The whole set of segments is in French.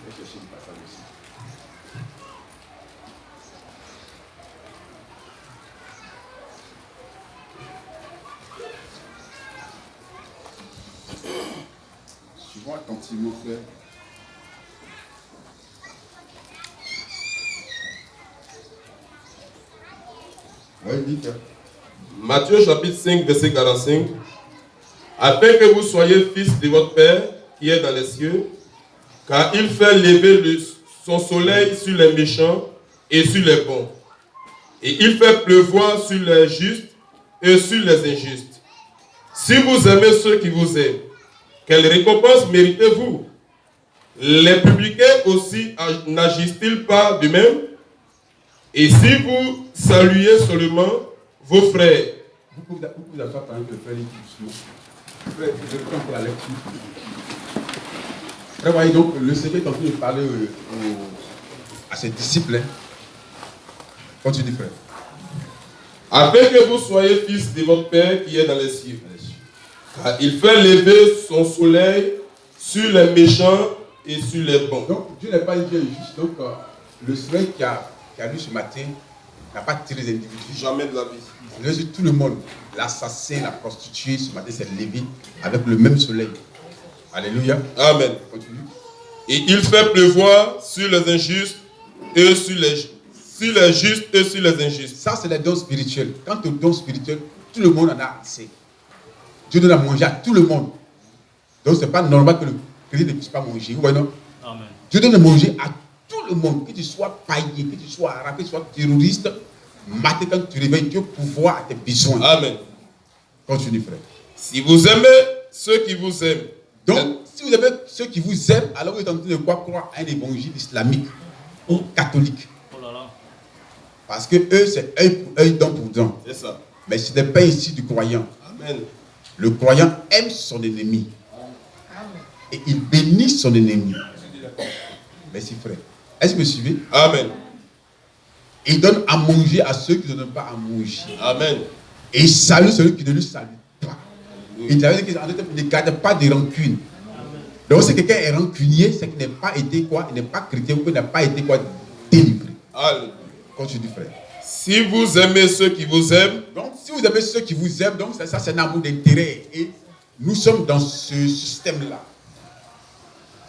vais chercher le passage aussi. Suivant attentivement, frère. Oui, dis, frère. Matthieu chapitre 5, verset 45. Afin que vous soyez fils de votre Père qui est dans les cieux, car il fait lever son soleil sur les méchants et sur les bons. Et il fait pleuvoir sur les justes et sur les injustes. Si vous aimez ceux qui vous aiment, quelle récompense méritez-vous? Les publicains aussi n'agissent-ils pas de même? Et si vous saluez seulement vos frères, Vous pouvez asseoir pendant que le frère lit doucement. Frère, je vais prendre la lecture. Frère, voyez donc, le Seigneur est en train de parler à ses disciples. Hein. Continue, frère. afin que vous soyez fils de votre Père qui est dans les cieux. Car il fait lever son soleil sur les méchants et sur les bons. Donc, Dieu n'est pas un Dieu injuste. Donc, le soleil qui a lu ce matin n'a pas tiré les individus. Jamais de la vie. Il a dit tout le monde. L'assassin, la prostituée, ce matin s'est levé avec le même soleil. Alléluia. Amen. Continue. Et il fait pleuvoir sur les injustes et sur les justes et sur les injustes. Ça, c'est les dons spirituels. Quant aux dons spirituels, tout le monde en a assez. Dieu donne à manger à tout le monde. Donc, ce n'est pas normal que le chrétien ne puisse pas manger. Vous voyez, non? Amen. Dieu donne à manger à tout le monde. Que tu sois païen, que tu sois arabe, que tu sois terroriste. Matin, quand tu réveilles, Dieu pourvoit à tes besoins. Amen. Continue, frère. Si vous aimez ceux qui vous aiment. Donc, si vous aimez ceux qui vous aiment, alors vous êtes en train de croire à un évangile islamique ou catholique. Oh là là. Parce que eux, c'est œil pour œil, dent pour dent. C'est ça. Mais ce n'est pas ici du croyant. Amen. Le croyant aime son ennemi. Et il bénit son ennemi. Merci, frère. Est-ce que vous me suivez? Amen. Il donne à manger à ceux qui ne donnent pas à manger. Amen. Et il salue celui qui ne lui salue pas. Il ne garde pas de rancune. Donc, si quelqu'un est rancunier, c'est qu'il n'a pas été quoi? Il n'est pas chrétien ou qu'il n'a pas été quoi? Délivré. Alléluia. Continue, frère. Si vous aimez ceux qui vous aiment. Donc, si vous aimez ceux qui vous aiment, donc ça c'est un amour d'intérêt. Et nous sommes dans ce système-là.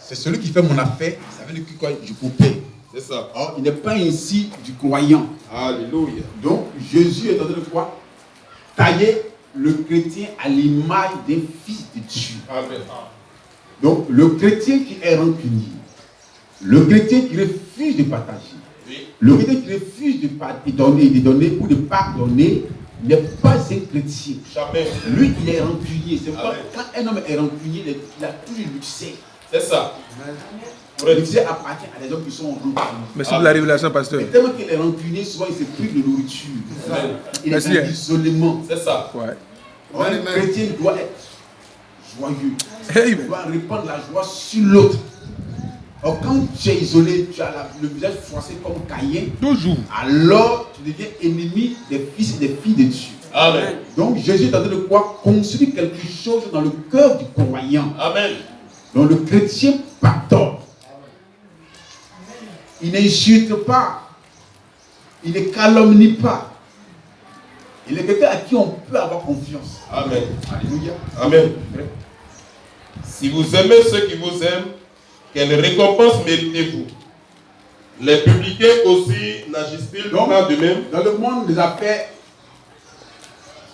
C'est celui qui fait mon affaire, ça veut dire que quoi? Je coupais. C'est ça. Or, il n'est pas ainsi du croyant. Alléluia. Donc, Jésus est en train de quoi? Tailler le chrétien à l'image d'un fils de Dieu. Amen. Donc, le chrétien qui est rancunier, le chrétien qui refuse de partager, Oui. le chrétien qui refuse de donner ou de pardonner, n'est pas un chrétien. Jamais. Lui, il est rancunier. C'est pourquoi Amen. quand un homme est rancunier, il a toujours luxé. C'est ça. Le luxé appartient à des hommes qui sont rancuniers. Merci pour la révélation, pasteur. Mais tellement qu'il est rancunier, souvent il se prive de nourriture. Amen. Il est Merci. dans l'isolement. C'est ça. Ouais. Or, un chrétien doit être joyeux. Hey, Il doit répandre la joie sur l'autre. Or, quand tu es isolé, tu as le visage froissé comme Caïn, toujours. alors tu deviens ennemi des fils et des filles de Dieu. Amen. Donc Jésus est en train de quoi? Construire quelque chose dans le cœur du croyant. Amen. Donc le chrétien pardonne. Il n'insulte pas. Il ne calomnie pas. Il est quelqu'un à qui on peut avoir confiance. Amen. Alléluia. Amen. Si vous aimez ceux qui vous aiment, quelle récompense méritez-vous? Les publicains aussi n'agissent-ils pas de même? Dans le monde des affaires,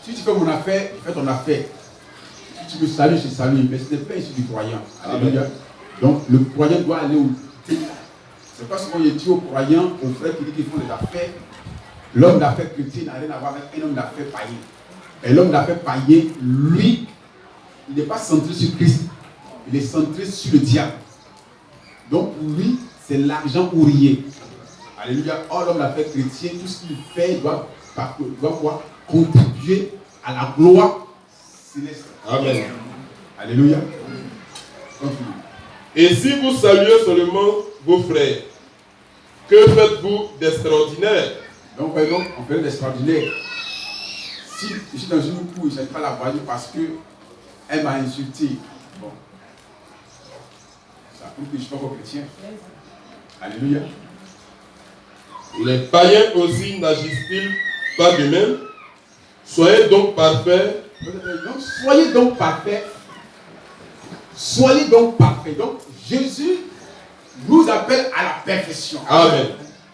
si tu fais mon affaire, fais ton affaire. Si tu me salues, je salue. Mais ce n'est pas ici du croyant. Alléluia. Donc le croyant doit aller au détail. C'est pas souvent il dit aux croyants, aux frères qui disent qu'ils font des affaires. L'homme d'affaires chrétien n'a rien à voir avec un homme d'affaires païen. Et l'homme d'affaires païen, lui, il n'est pas centré sur Christ. Il est centré sur le diable. Donc pour lui, c'est l'argent ou rien. Alléluia. Or, l'homme d'affaires chrétien, tout ce qu'il fait doit quoi? Contribuer à la gloire céleste. Amen. Alléluia. Continue. Et si vous saluez seulement vos frères, que faites-vous d'extraordinaire? Donc, par exemple, on fait l'extraordinaire. Si je suis dans une cour, je ne sais pas la voyer parce qu'elle m'a insulté. Bon. Ça prouve que je ne suis pas encore chrétien. Alléluia. Les païens aussi n'agissent-ils pas de même? Soyez donc parfaits. Donc, soyez donc parfaits. Soyez donc parfaits. Donc, Jésus nous appelle à la perfection. Amen.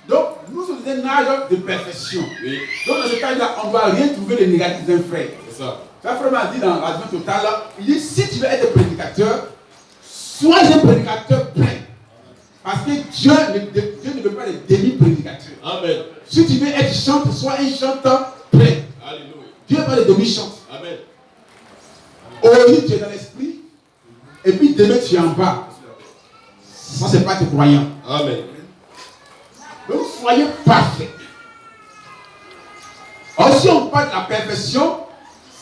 Donc, nous sommes dans un âge de perfection. Oui. Donc, dans ce cas-là, on ne va rien trouver de négatif d'un frère. C'est ça. Ça, frère m'a dit dans la vie totale, il dit si tu veux être prédicateur, sois un prédicateur plein. Parce que Dieu ne veut pas les demi-prédicateurs. Amen. Si tu veux être chanteur, sois un chanteur plein. Alléluia. Dieu veut pas les demi-chants. Amen. Aujourd'hui, tu es dans l'esprit, et puis demain, tu es en bas. Ça, c'est pas être croyant. Amen. Donc, soyez parfaits. Or, si on parle de la perfection,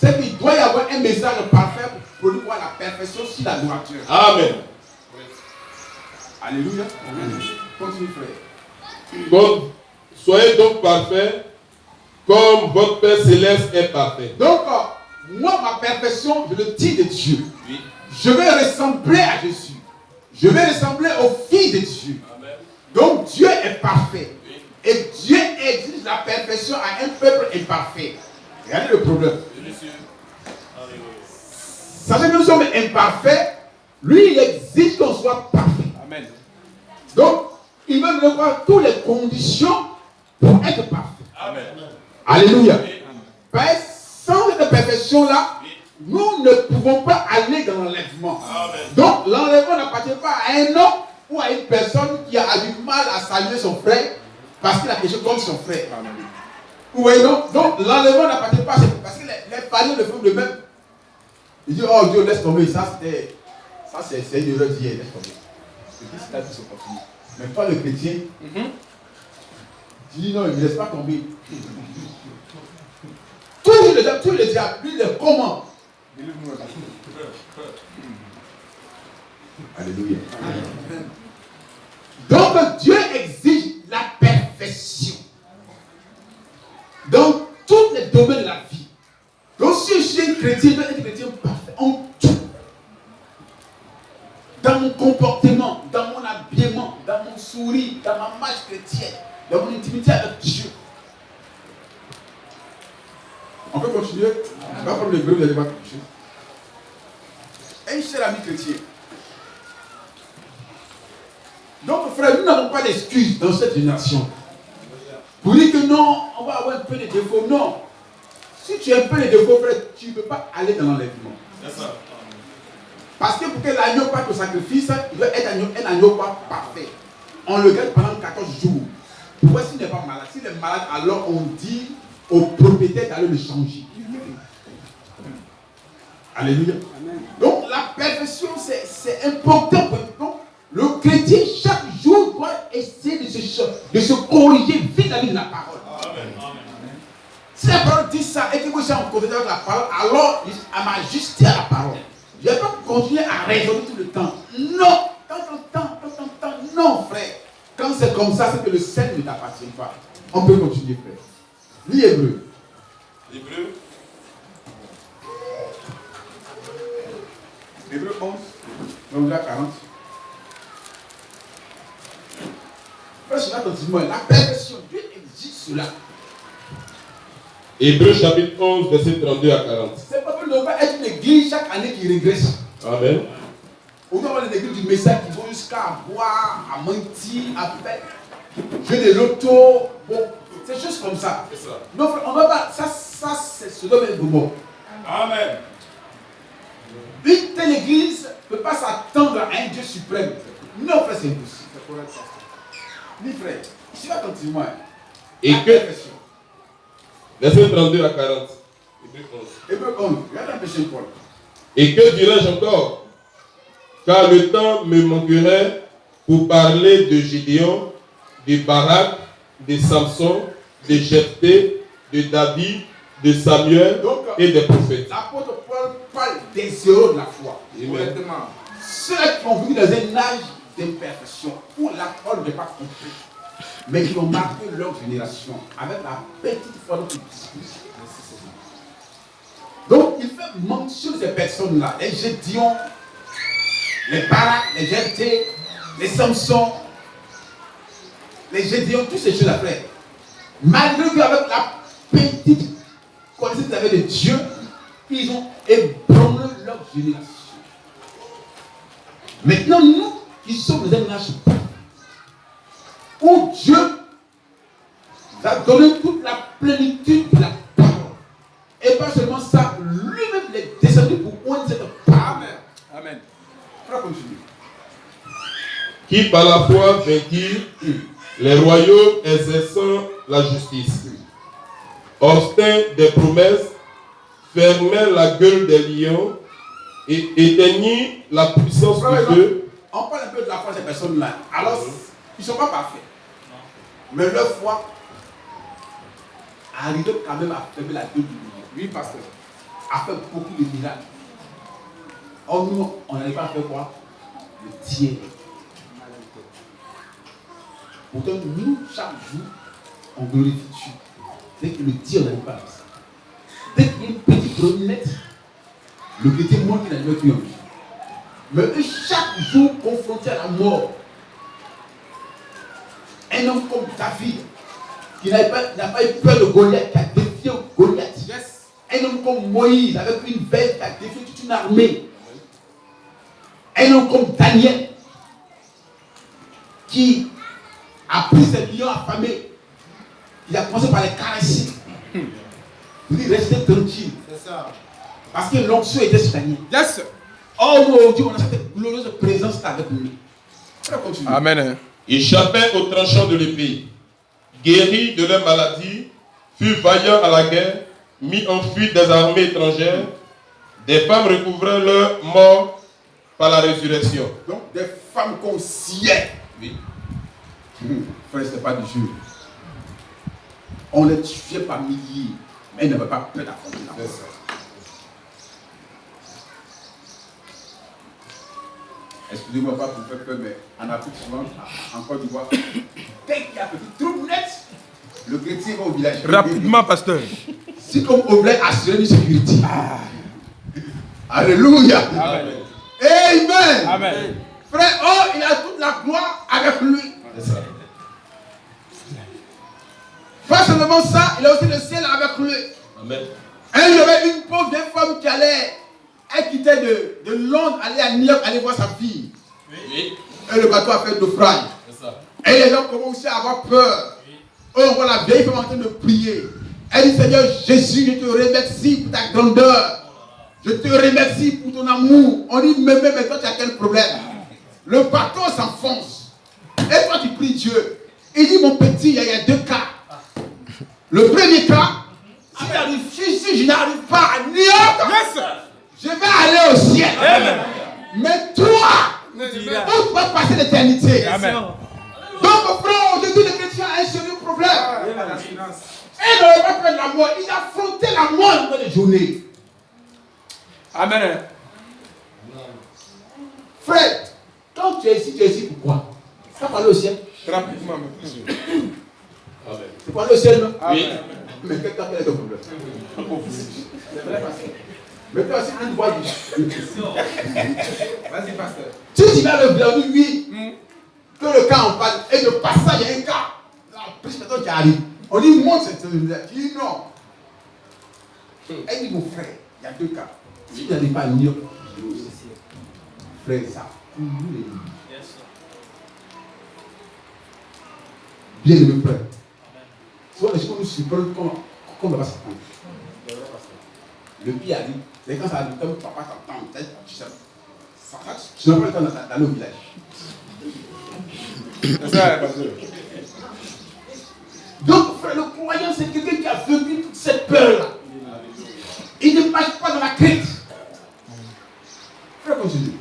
c'est qu'il doit y avoir un message parfait pour produire la perfection sur la droiture. Amen. Alléluia. Amen. Continue, frère. Donc, soyez donc parfaits comme votre Père Céleste est parfait. Donc, moi, ma perfection, je le dis de Dieu. Oui. Je vais ressembler à Jésus. Je vais ressembler au Fils de Dieu. Amen. Donc, Dieu est parfait. Oui. Et Dieu exige la perfection à un peuple imparfait. Regardez le problème. Sachant que nous sommes imparfaits, lui, il exige qu'on soit parfait. Amen. Donc, il veut nous avoir toutes les conditions pour être parfait. Amen. Alléluia. Mais sans cette perfection-là, nous ne pouvons pas aller dans l'enlèvement. Donc, l'enlèvement n'appartient pas à un homme ou à une personne qui a du mal à saluer son frère parce qu'il a quelque chose contre son frère. Vous voyez donc l'enlèvement n'appartient pas à ça. Parce que les païens ne font de même. Ils disent, oh Dieu, laisse tomber. Ça, c'est une erreur d'hier. Laisse tomber. C'est qui c'est là qui se continue. Mais toi, le chrétien, tu dis non, il ne laisse pas tomber. Tout le diable, lui, il comment? Alléluia. Donc, Dieu exige la perfection dans tous les domaines de la vie. Donc, si je suis un chrétien, je dois être un chrétien parfait en tout. Dans mon comportement, dans mon habillement, dans mon sourire, dans ma marche chrétienne, dans mon intimité avec Dieu. On peut continuer? On va prendre le groupe de débat. Un cher ami chrétien. Donc, frère, nous n'avons pas d'excuses dans cette génération. Pour dire que non, on va avoir un peu de défauts. Non. Si tu as un peu de défauts, frère, tu ne peux pas aller dans l'enlèvement. C'est ça. Parce que pour que l'agneau parte au sacrifice, il doit être un agneau parfait. On le garde pendant 14 jours. Pour voir s'il n'est pas malade. S'il est malade, alors on dit au propriétaire d'aller le changer. Alléluia. Amen. Donc la perfection, c'est important. Donc, le chrétien, chaque jour, doit essayer de se corriger vis-à-vis de la parole. Amen. Si la parole dit ça et que moi j'ai en contact avec la parole, alors à m'ajuster à la parole. Je ne vais pas continuer à raisonner tout le temps. Non. Non, frère. Quand c'est comme ça, c'est que le sel ne t'appartient pas. On peut continuer, frère. Lis Hébreu. Hébreu. Hébreu 11, donc là 40. Frère, je vais attentivement. La perfection, Dieu exige cela. Hébreu chapitre 11, verset 32 à 40. C'est pas que nous ne pas être une église chaque année qui régresse. Amen. On doit avoir des églises du message qui vont jusqu'à boire, à mentir, à faire jouer de l'auto. Bon, c'est juste comme ça. C'est ça. Non, frère, on ne va pas. Ça c'est ce domaine de mort. Amen. Une telle église ne peut pas s'attendre à un Dieu suprême. Non, frère, c'est impossible. C'est correct, pasteur. Ni frère, je vais attentivement. Et que. Verset 32 à 40. Hébreu 11. Regarde un peu chez Paul. Et que dirais-je encore? Car le temps me manquerait pour parler de Gédéon, de Barak, de Samson, de Jephthé, de David, de Samuel. Donc, et des prophètes. L'apôtre Paul parle des héros de la foi. Honnêtement. Ceux qui ont vécu dans un âge d'imperfection où la foi n'est pas comprise, mais qui ont marqué leur génération avec la petite foi dont ils discutent. Donc, il fait mention de ces personnes-là. Et Gédéon, les Barak, les Jephthé, les Samson, les Gédéon, tous ces choses-là, frère. Malgré qu'avec la petite connaissance qu'ils avaient de Dieu, ils ont ébranlé leur génération. Maintenant, nous qui sommes les âges où Dieu nous a donné toute la plénitude de la parole. Et pas seulement ça, lui-même les descendus pour oindre cette parole. Amen. Frère, continue. Qui par la foi vainquit les royaumes exerçant la justice, obtint des promesses, fermait la gueule des lions et éteignit la puissance du feu. On parle un peu de la foi de ces personnes-là. Alors, ils ne sont pas parfaits. Mais leur foi arrive quand même à fermer la gueule du lion. Oui, pasteur. A fait beaucoup de miracles. Or, nous, on n'arrive pas à faire quoi? Le tiers. Pourtant, nous, chaque jour, on glorifie Dieu. Dès que le tiers, on n'arrive pas à faire ça. Dès qu'il y a une petite reminette, le chrétien montre qu'il a déjà tué en vie. Mais eux, chaque jour, confrontés à la mort, un homme comme David, qui n'a pas eu peur de Goliath, qui a défié Goliath. Yes. Un homme comme Moïse, avec une bête qui a défié toute une armée. Un homme comme Daniel, qui a pris ses lions affamés, il a commencé par les caresser. Il dit, restez tranquille. C'est ça. Parce que l'onction était sur Daniel. Yes. Oh mon Dieu, on a cette glorieuse présence avec nous. Amen. Échappait au tranchant de l'épée, guéri de leur maladie, fut vaillant à la guerre, mis en fuite des armées étrangères, des femmes recouvraient leur mort par la résurrection. Donc des femmes qu'on sciait. Oui. Frère, ce n'est pas du jeu. On les tuait par milliers, mais ils n'avaient pas peur d'affronter la mort. Excusez-moi pas pour faire peur, mais en Afrique, souvent, en Côte d'Ivoire, dès qu'il y a un petit trou net, le chrétien va au village. Rapidement, pasteur. Si comme on voulait assurer une sécurité. Alléluia. Amen. Amen. Amen. Frère, oh, il a toute la gloire avec lui. C'est ça. Pas seulement ça, il a aussi le ciel avec lui. Amen. Et il y avait une pauvre vieille femme qui allait. Elle quittait de Londres, aller à New York, aller voir sa fille. Oui. Et le bateau a fait naufrage. Et les gens commençaient à avoir peur. Oui. On voit la vieille femme en train de prier. Elle dit, Seigneur Jésus, je te remercie pour ta grandeur. Je te remercie pour ton amour. On dit, mais toi, tu as quel problème? Le bateau s'enfonce. Et toi, tu pries Dieu. Il dit, mon petit, il y a deux cas. Le premier cas, si je n'arrive pas à New York, yes, je vais aller au ciel. Amen. Mais toi, où tu vas passer l'éternité? Amen. Donc, frère, aujourd'hui, le chrétien a un sérieux problème. Et ne va pas faire la mort. Il a affronté la mort dans les journées. Amen. Frère, quand tu es ici, pourquoi? Tu vas parler au ciel? Rapidement, monsieur. Tu vas parler au ciel, non? Oui. Mais quel est ton problème? Maintenant, c'est une voix du. Vas-y, pasteur. Si tu vas le dire, oui, que le cas en parle, et le passage, il y a un cas. La personne qui arrive. On dit, monte cette lumière. Tu dis non. Elle dit, mon frère, il y a deux cas. Si tu n'arrives pas à lire, frère, ça. Bien aimé frère. Soit les choses nous surprennent comme on va s'attendre. Le pire a dit, c'est quand ça arrive, comme papa t'entend, tu n'as pas le temps d'aller au village. C'est ça, donc, frère, le croyant, c'est quelqu'un qui a vécu toute cette peur-là. Il ne marche pas dans la crainte. Frère, continue.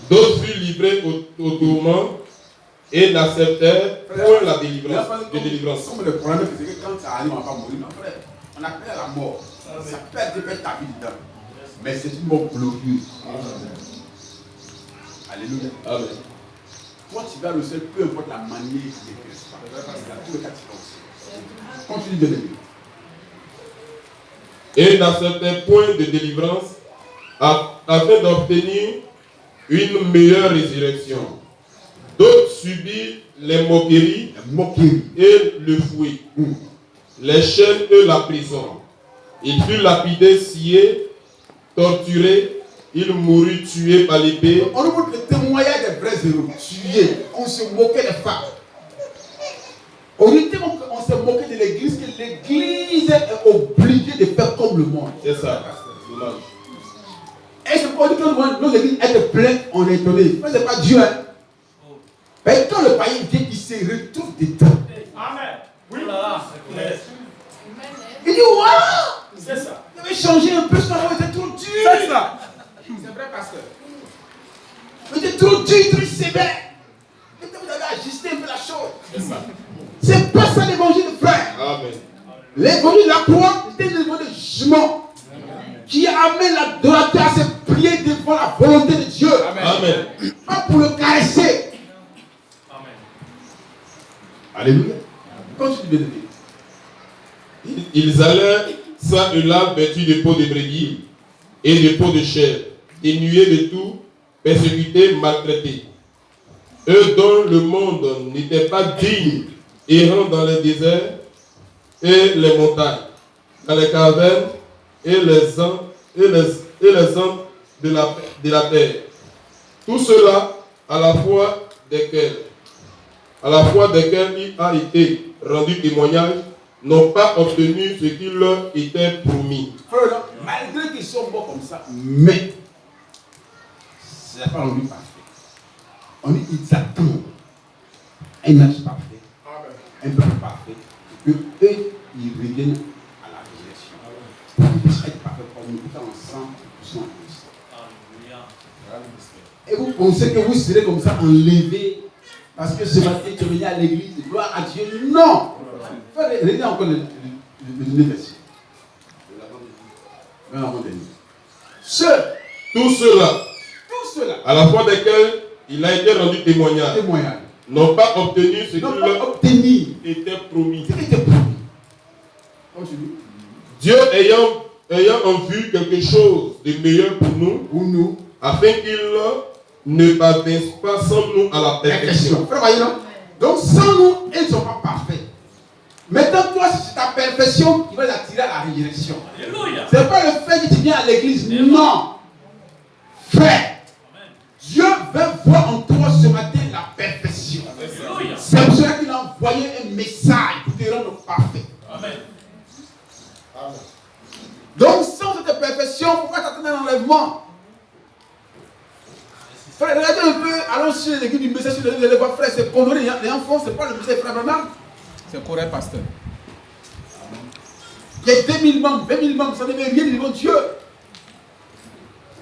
D'autres furent livrés au tourment et n'acceptèrent point la délivrance. Comme le problème, c'est que quand ça arrive, on ne va pas mourir. Non, frère, on appelle à la mort. Ça peut être ta vie dedans. Mais c'est une mort glorieuse. Alléluia. Amen. Toi, tu vas le seul, peu importe la manière qui t'exprime. Dans tous les cas, tu penses. Continue de l'aimer. Et n'acceptait point de délivrance afin d'obtenir une meilleure résurrection. D'autres subirent les moqueries et le fouet, les chaînes et la prison. Il fut lapidé, scié, torturé, il mourut tué par l'épée. On nous montre le témoignage des vrais héros. Tués, on se moquait des femmes. On se moquait de l'église, que l'église est obligée de faire comme le monde. C'est ça. Et c'est pour dire que nos églises étaient pleines, on est étonné. Mais ce n'est pas Dieu. Hein. Mais quand le païen vient, il se retrouve dedans. Amen. Oui. Il dit, waouh! C'est ça. Il avait changé un peu, son amour était trop dur. C'est ça. C'est vrai, pasteur. Il était trop dur, trop sévère. Mais vous avez ajusté un peu la chose. C'est ça. C'est pas ça l'évangile, frère. Amen. L'évangile de la croix, c'était l'évangile de jugement qui amène l'adorateur à se plier devant la volonté de Dieu. Amen. Pas pour le caresser. Amen. Alléluia. Continue de dire. Ils allèrent ça et là vêtus de peaux de brebis et de peaux de chair, dénués de tout, persécutés, maltraités. Eux dont le monde n'était pas digne, errant dans les déserts et les montagnes, dans les cavernes et les ans de la terre. Tout cela à la fois desquels il a été rendu témoignage, n'ont pas obtenu ce qui leur était promis. Frère, malgré qu'ils sont morts comme ça, mais ce n'est pas rendu parfait. On dit qu'ils attendent un âge parfait, un peuple parfait, que eux, ils reviennent à la résurrection. Pour qu'ils puissent être parfaits comme nous, tout ensemble, nous sommes en Christ. Et vous pensez que vous serez comme ça enlevé parce que ce matin tu es venu à l'église, gloire à Dieu? Non! Regardez encore le verset. Tout cela, à la fois desquels il a été rendu témoignage, n'ont pas obtenu ce qui leur était promis. Dieu ayant en vue quelque chose de meilleur pour nous, afin qu'il ne parvienne pas sans nous à la perfection. Donc sans nous, ils ne sont pas parfaits. Maintenant, toi, c'est ta perfection qui va l'attirer à la résurrection. Ce n'est pas le fait que tu viens à l'église. Non. Frère, Dieu veut voir en toi ce matin la perfection. C'est pour cela qu'il a envoyé un message pour te rendre parfait. Amen. Donc, sans cette perfection, pourquoi t'attendre un enlèvement? Frère, regardez un peu, allons sur l'église du message, sur les voix, frère, c'est condamné. Les enfants, c'est pas le message frère Branham. C'est correct, pasteur. Il y a 2000 membres, 20 000 membres, ça ne veut rien dire devant Dieu.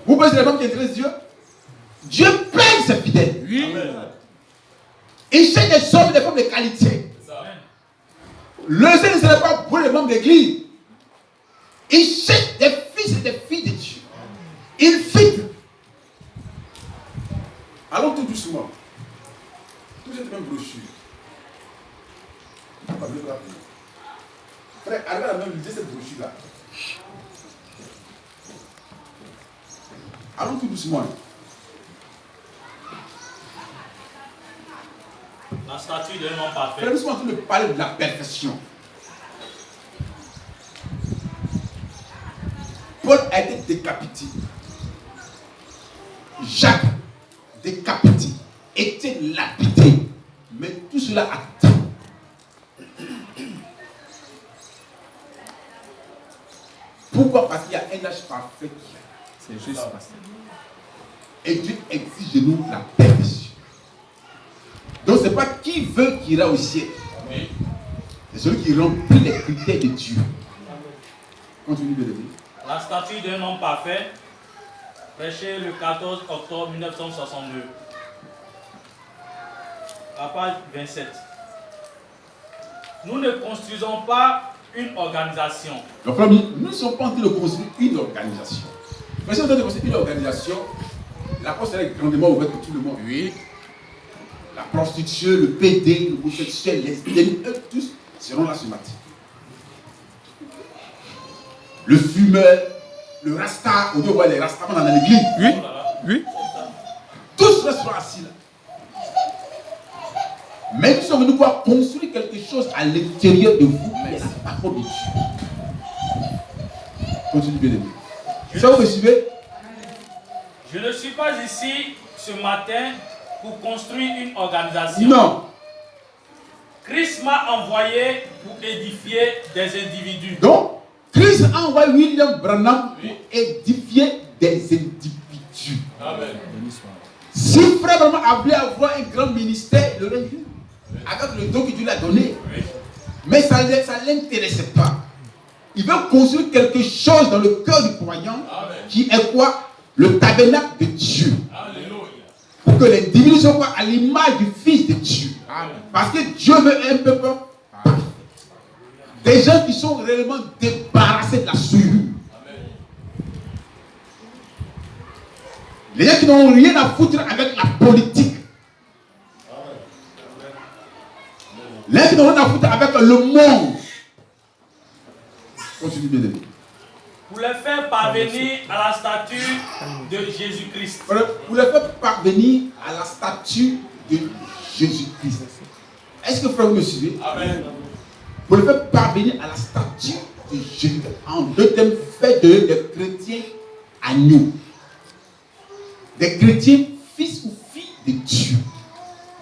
Vous pensez les membres qui intéressent Dieu? Dieu paye ses fidèles. Oui. Il cherche des hommes et des femmes de qualité. Le Seigneur ne serait pas pour les membres d'église. Il cherche des fils et des filles de Dieu. Il filtre. Allons tout doucement. Tout cette même brochure. Frère, arrive à la même lisez cette brochure-là. Allons tout doucement. La statue d'un homme parfait. Frère, nous sommes en train de parler de la perfection. Paul a été décapité. Jacques, décapité, était lapidé. Mais tout cela attend. Pourquoi? Parce qu'il y a un âge parfait. C'est juste, pasteur. Et Dieu exige de nous la perfection. Donc ce n'est pas qui veut qui ira au ciel. C'est celui qui remplit les critères de Dieu. Continue de le dire. La statue d'un homme parfait, prêché le 14 octobre 1962. À page 27. Nous ne construisons pas une organisation. Donc, nous ne sommes pas en train de construire une organisation. Mais si on est en train de construire une organisation, la porte est grandement ouverte pour tout le monde. Oui. La prostitution, le PD, le homosexuel, les lesbiennes, eux tous seront là ce matin. Le fumeur, le rasta, on dit ouais, les rastas dans l'église. Oui, oui. Tous resteront assis là. Mais nous sommes venus pour construire quelque chose à l'intérieur de vous, mais la parole de Dieu. Continue bien aimé. Ça vous me suivez? Je ne suis pas ici ce matin pour construire une organisation. Non. Christ m'a envoyé pour édifier des individus. Donc, Christ a envoyé William Branham pour édifier des individus. Amen. Si frère Branham avait avoir un grand ministère, il aurait eu. Avec le don que Dieu lui a donné. Mais ça ne l'intéressait pas. Il veut construire quelque chose dans le cœur du croyant. Amen. Qui est quoi? Le tabernacle de Dieu. Alléluia. Pour que l'individu soit à l'image du Fils de Dieu. Amen. Parce que Dieu veut un peuple parfait. Des gens qui sont réellement débarrassés de la souillure. Les gens qui n'ont rien à foutre avec la politique. Les gens qui n'ont rien à foutre avec le monde. Continue bien aimé. Pour les faire parvenir à la statue de Jésus-Christ. Pour les faire parvenir à la statue de Jésus-Christ. Est-ce que frère vous me suivez? Amen. Pour les faire parvenir à la statue de Jésus-Christ. En deux thèmes, fait de des chrétiens agneaux. Des chrétiens fils ou filles de Dieu.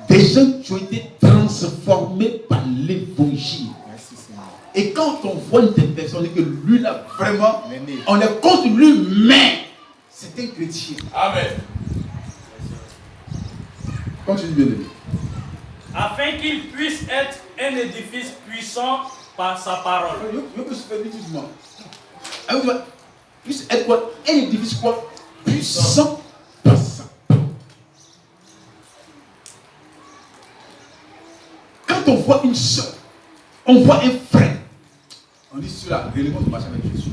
Des gens qui ont été transformés par l'évangile. Et quand on voit une telle personne et que lui là vraiment, on est contre lui, mais c'est un chrétien. Amen. Continue bien aimé. Afin qu'il puisse être un édifice puissant par sa parole. Je peux se faire doucement. Puisse être quoi? Un édifice quoi? Puissant par sa parole. Quand on voit une soeur, on voit un frère. On dit cela, réellement, de marcher avec Jésus.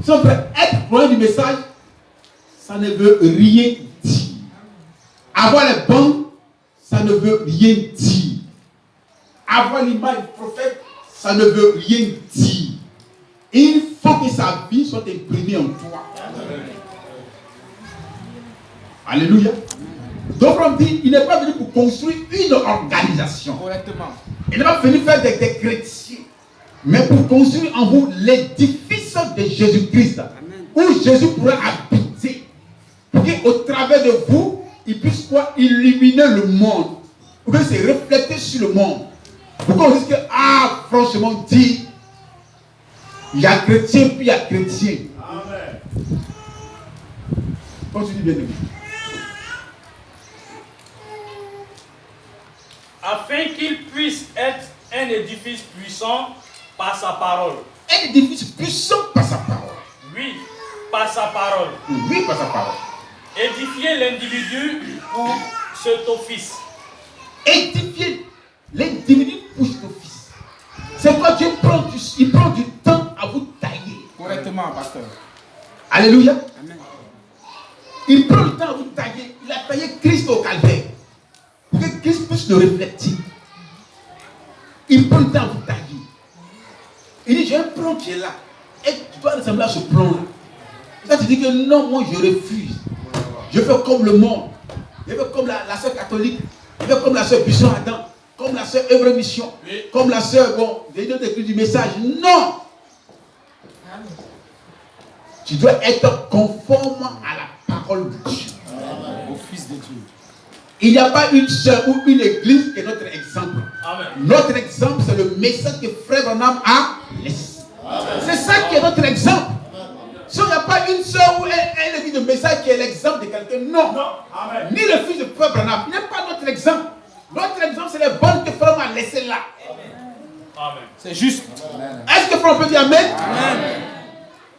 Son frère, être loin du message, ça ne veut rien dire. Avoir les bancs, ça ne veut rien dire. Avoir l'image du prophète, ça ne veut rien dire. Il faut que sa vie soit imprimée en toi. Alléluia. Donc on dit, il n'est pas venu pour construire une organisation. Correctement. Il n'est pas venu faire des chrétiens, mais pour construire en vous l'édifice de Jésus-Christ, où Jésus pourrait habiter, pour qu'au travers de vous, il puisse quoi? Illuminer le monde, pour que c'est reflété sur le monde. Pour qu'on dise que, ah, franchement dit, il y a chrétien, puis il y a chrétien. Amen. Continue bien aimé. Afin qu'il puisse être un édifice puissant par sa parole. Un édifice puissant par sa parole. Oui, par sa parole. Oui, par sa parole. Édifier l'individu pour cet office. Édifier l'individu pour cet office. C'est quoi? Dieu prend il prend du temps à vous tailler. Correctement, pasteur. Alléluia. Amen. Il prend le temps à vous tailler. Il a taillé Christ au calvaire. Pour que Christ puisse le refléter. Il prend le temps à vous tailler. Il dit, j'ai un plan qui est là. Et tu dois ressembler à ce plan-là. Là, tu dis que non, moi je refuse. Je fais comme le monde. Je fais comme la sœur catholique. Je fais comme la sœur Buisson Adam. Comme la sœur Œuvre Mission. Oui. Comme la sœur, bon, des autres écrits du message. Non! Tu dois être conforme à la parole de Dieu. Au Fils de Dieu. Il n'y a pas une sœur ou une église qui est notre exemple. Amen. Notre exemple, c'est le message que Frère Branham a laissé. C'est ça qui est notre exemple. Si on n'a pas une sœur ou un église de message qui est l'exemple de quelqu'un, non. Amen. Ni le fils de Frère Branham, il n'est pas notre exemple. Notre exemple, c'est les bonnes que Frère a laissées là. Amen. C'est juste. Est-ce que Frère peut dire Amen? Amen.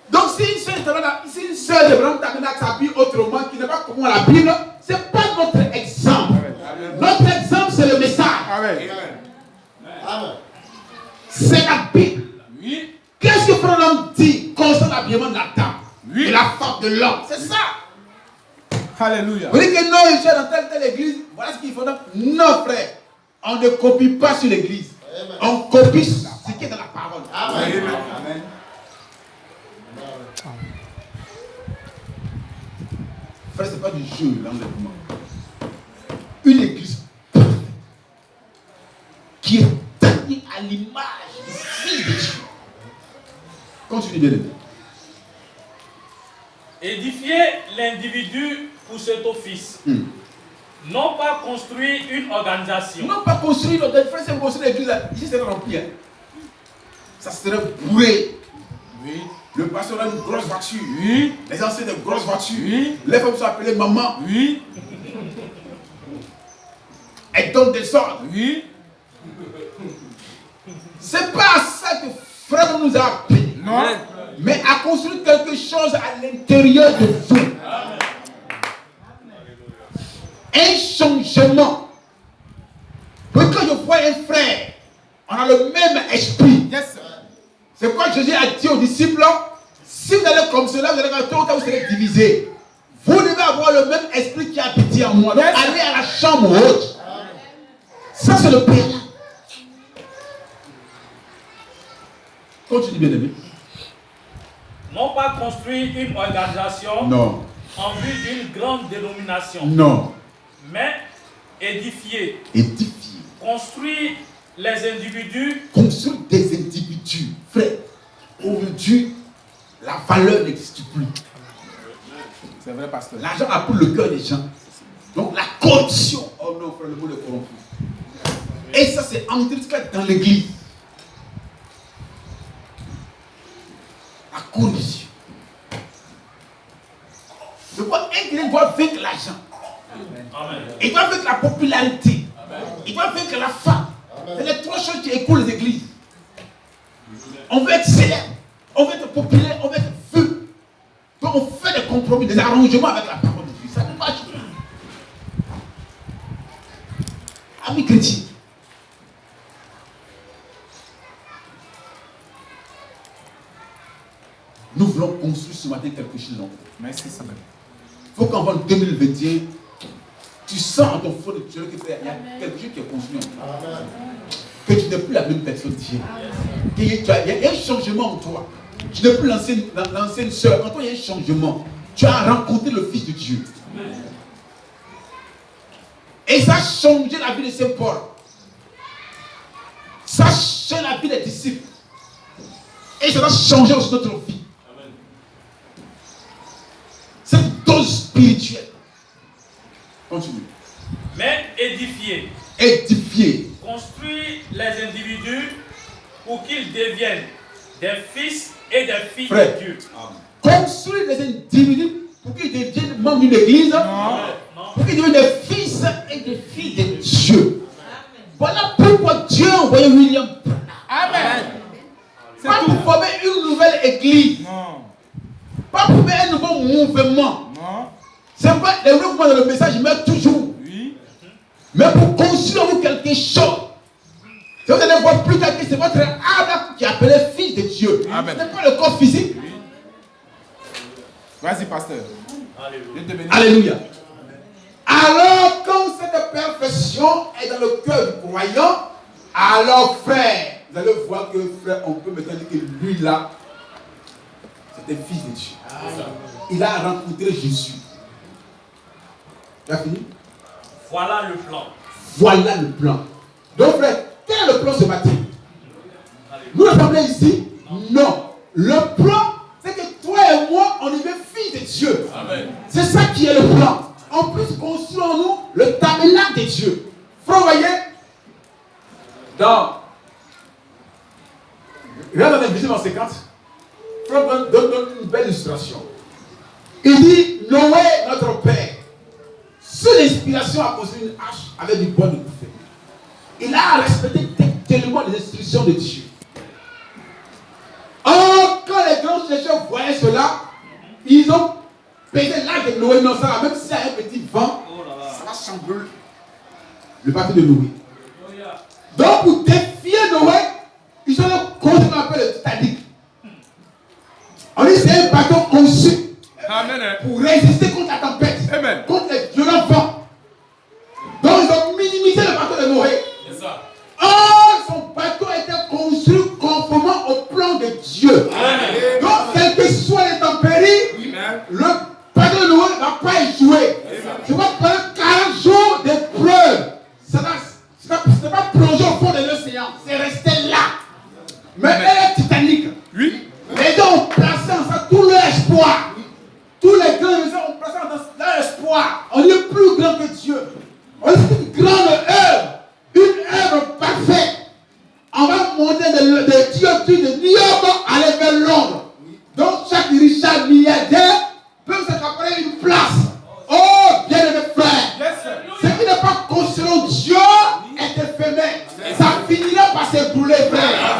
Donc si une sœur de Branham Tabernacle s'habille autrement, qui n'est pas comme la Bible, ce n'est pas notre exemple. Notre exemple, c'est le message. Amen. C'est la Bible. Oui. Qu'est-ce que Branham dit concernant l'habillement de la dame Oui. et la femme de l'homme? C'est ça. Alléluia. Vous dites que non, je suis dans telle église, voilà ce qu'il faut. Non, frère. On ne copie pas sur l'église. On copie ce qui est dans la parole. Amen. frère, ce n'est pas du jeu, l'enlèvement. Une église parfaite, qui est taillée à l'image du Fils de Dieu. Continue bien aimé. Édifier l'individu pour cet office. Non pas construire une organisation. Non pas construire l'organisation. Frère, c'est construire l'église. Ici, c'est rempli. Hein. Ça serait bourré. Oui. Le pasteur a une grosse voiture. Oui. Les anciens de grosses voitures. Oui. Les femmes sont appelées maman. Oui. Elles donnent des ordres. Oui. C'est pas à ça que frère nous a appelés. Non. Mais à construire quelque chose à l'intérieur de vous. Un changement. Quand je vois un frère, on a le même esprit. Yes. C'est quoi Jésus a dit aux disciples? Si vous allez comme cela, vous allez vous serez divisés. Vous devez avoir le même esprit qui a habité en moi. Donc allez à la chambre haute. Ça c'est le Père. Continue bien aimé. Non pas construire une organisation. Non. En vue d'une grande dénomination. Non. Mais édifier. Édifier. Construire les individus. Construire des individus. Frère, aujourd'hui, la valeur n'existe plus. C'est vrai, pasteur. L'argent a pris le cœur des gens. Donc la corruption. Oh non, frère, le mot est corrompu. Et ça, c'est entré dans l'église. La corruption. C'est quoi? Un chrétien doit vaincre l'argent. Il doit vaincre la popularité. Il doit vaincre la femme. C'est les trois choses qui écoulent les églises. On veut être célèbre. On veut être populaire. On veut être vu. Donc on fait des compromis, des arrangements avec la parole de Dieu. Ça ne marche pas. Amis chrétiens. Nous voulons construire ce matin quelque chose en vous. Merci, Seigneur. Il faut qu'en 2021, tu sens en ton fond de Dieu qu'il y a quelque chose qui est construit en toi. Que tu n'es plus la même personne d'hier. Il y a un changement en toi. Tu n'es plus l'ancienne sœur. En toi, il y a un changement. Tu as rencontré le Fils de Dieu. Et ça a changé la vie de Saint Paul. Ça a changé la vie des disciples. Et ça va changer aussi notre vie. Cette dose spirituelle. Continue. Mais édifier. Édifier. Construire les individus pour qu'ils deviennent des fils et des filles Frère, de Dieu. construire les individus pour qu'ils deviennent membres d'une église. Non. Pour qu'ils deviennent des fils et des filles de Dieu. Voilà pourquoi Dieu a envoyé William. Amen. Pas pour former une nouvelle église. Non. Pas pour faire un nouveau mouvement. Non. C'est pas les mouvements dans le message, ils mettent toujours. Oui. Mais pour construire vous quelque chose. Si vous allez voir plus tard que c'est votre âme qui est appelé fils de Dieu. Amen. Ce n'est pas le corps physique. Oui. Vas-y, pasteur. Dieu te bénisse. Alléluia. Alors, quand cette perfection est dans le cœur du croyant, alors frère, vous allez voir que frère, on peut maintenant dire que lui là, c'est un fils de Dieu. Il a rencontré Jésus. Tu as fini? Voilà le plan. Voilà le plan. Donc frère, quel est le plan ce matin? Nous l'assemblée ici? Non. Le plan, c'est que toi et moi, on est des fils de Dieu. Amen. C'est ça qui est le plan. En plus, construisons-nous le tabernacle de Dieu. Frère, vous voyez? Regarde dans l'Évangile en 50. Frère, donne une belle illustration. Il dit, Noé, notre père, sous l'inspiration a construit une hache avec du bois de bouffée. Il a respecté tellement les instructions de Dieu. Or, quand les grands chercheurs voyaient cela, ils ont pesé l'âge de Noé. Non, ça va, même s'il y a un petit vent, ça va chambouler le bateau de Noé. Donc, pour défier Noé, ils ont construit ce qu'on appelle le Titanic. On dit que c'est un bateau conçu pour résister contre la tempête, Amen. contre les violents vents. Donc, ils ont minimisé le bateau de Noé. Or, son bateau était construit conformément au plan de Dieu. Amen. Donc, quelles que soient les tempéries, le bateau de Noé ne va pas échouer. pendant 40 jours d'épreuve. Ce n'est pas plongé au fond de l'océan, c'est resté là. Mais elle est titanique. Oui. Les gens ont placé en ça tout leur espoir. Tous les grands ont placé en leur espoir. On est plus grand que Dieu. On est une grande œuvre. Une œuvre parfaite. On va monter de Tiotu, de New York, aller vers Londres. Donc chaque Richard milliardaire peut s'accaparer une place. Oh, bien-aimé frère. Ce qui n'est pas concernant Dieu est éphémère. Ça finira par s'écrouler, frère.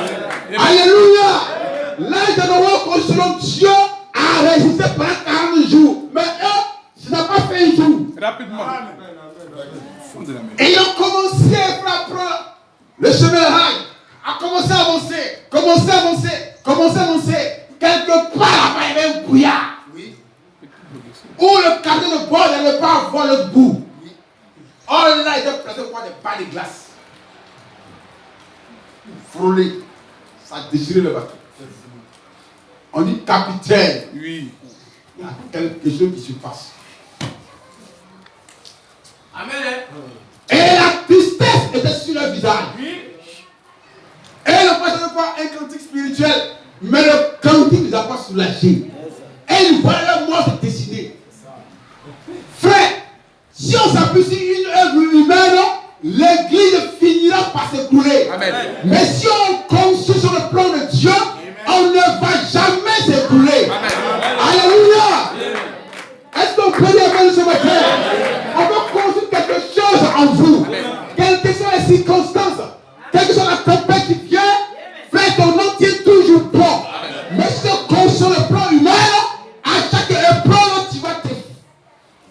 Alléluia. L'âge de Noé concernant Dieu a résisté pendant 40 jours. Mais eux, ça n'a pas fait un jour. Rapidement. Et ils ont commencé à prendre le chemin de rail. A commencé à avancer. Quelque part là-bas, il y avait un brouillard. Oui. Où le camion de bord n'allait pas voir l'autre bout. Oui. Oh là, il était placé pour des pas de glace. Frôlé. Ça a déchiré le bateau. On dit capitaine. Oui. Il y a quelque chose qui se passe. Amen. Et la tristesse était sur leur visage. Oui. Et le pasteur ne pas un cantique spirituel, mais le cantique ne les a pas soulagés. Et ils voient leur mort se décider. Frère, si on s'appuie sur une œuvre humaine, l'église finira par s'écrouler. Mais si on construit sur le plan de Dieu, on ne va jamais s'écrouler. Alléluia. Est-ce qu'on peut dire amen ce matin? On va construire quelque chose en vous. Quelles que soient les circonstances, quelle que soit la tempête qui vient, frère, ton nom tient toujours bon. Mais si tu construis sur le plan humain, à chaque épreuve, tu vas te...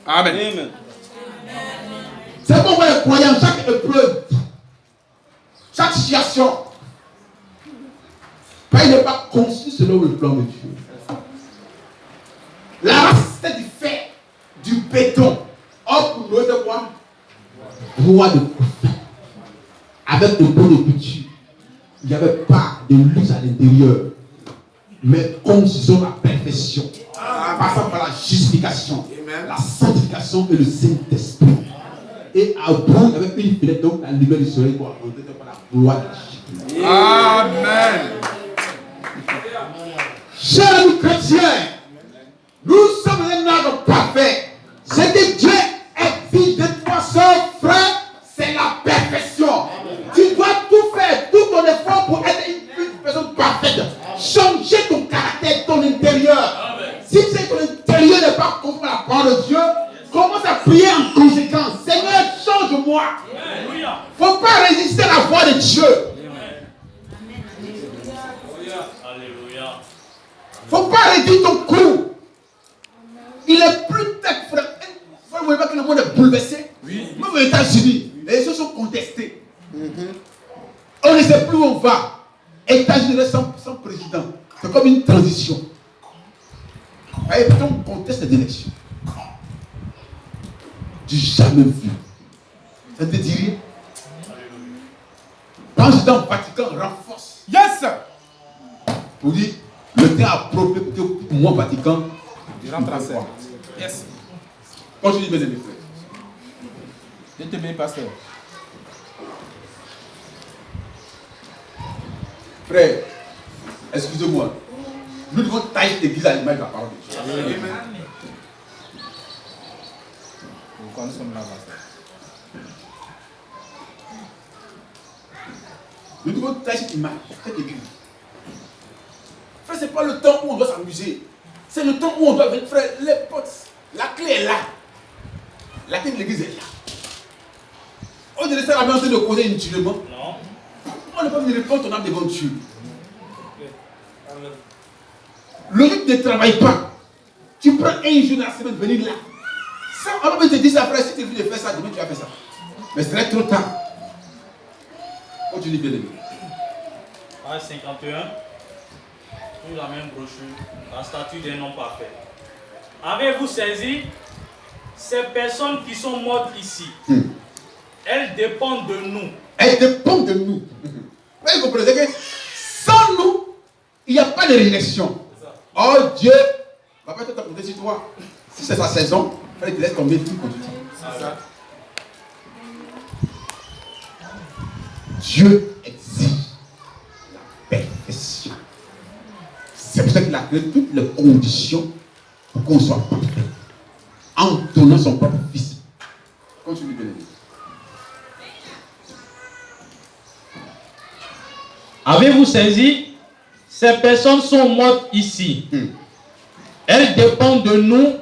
Amen. C'est pourquoi les croyants, chaque épreuve, chaque situation, il n'est pas construit selon le plan de Dieu. La race, c'était du fer, du béton. Or, pour nous, de quoi? Bois de couvert. Avec de bonnes bitumes. Il n'y avait pas de luxe à l'intérieur. Mais construisons la perfection. Passant par la justification, la sanctification et le Saint-Esprit. Et à bout, avec une fenêtre, donc la lumière du soleil pour rentrer par la gloire de la justification. Amen. Chers amis chrétiens, nous sommes un âge parfait. Ce que Dieu exige de toi, soeur, frère, c'est la perfection. Tu dois tout faire, tout ton effort pour être une personne parfaite. Changer ton caractère, ton intérieur. Si c'est ton intérieur n'est pas conforme à la parole de Dieu, commence à prier en conséquence. Seigneur, change-moi. Il ne faut pas résister à la voix de Dieu. Alléluia. Il ne faut pas réduire ton cou. Il est plus tech, frère. Vous voyez pas que le monde est bouleversé? Oui. Même aux États-Unis, les choses sont contestées. On ne sait plus où on va. États-Unis sans président. C'est comme une transition. Et pourtant, on conteste les élections. Du jamais vu. Ça te dit rien? Quand j'étais en Vatican, renforce. Yes. Pour dire, le temps approprié pour que moi, Vatican, Je rentre en scène. Yes. continue, mes amis frères. Je te bénis, pasteur. Frère, excusez-moi. Nous devons tailler l'église à l'image de la parole de Dieu. Pourquoi nous sommes là, pasteur? Nous devons tailler cette image, cette église. Frère, ce n'est pas le temps où on doit s'amuser. C'est le temps où on doit venir. Frère, les potes, la clé est là. La clé de l'église est là. On ne reste pas en train de causer inutilement. Non. On ne peut pas venir répondre ton âme devant Dieu. Le rythme ne travaille pas. Tu prends un jour dans la semaine, venir là. Ça, on va te dire ça, frère, si tu veux faire ça, demain tu vas faire ça. Mais ce serait trop tard. Continue, bien aimé. Page 51. Sur la même brochure, la statue d'un homme parfait. Avez-vous saisi? Ces personnes qui sont mortes ici, elles dépendent de nous. Elles dépendent de nous. Vous comprenez que sans nous, il n'y a pas de résurrection. Oh Dieu, va pas te compter sur toi. Si c'est sa saison, il te laisse tomber tout continue. Dieu exige la perfection. C'est pour ça qu'il a créé toutes les conditions pour qu'on soit parfait. En donnant son propre fils. Continue de le dire. Avez-vous saisi? Ces personnes sont mortes ici. Elles dépendent de nous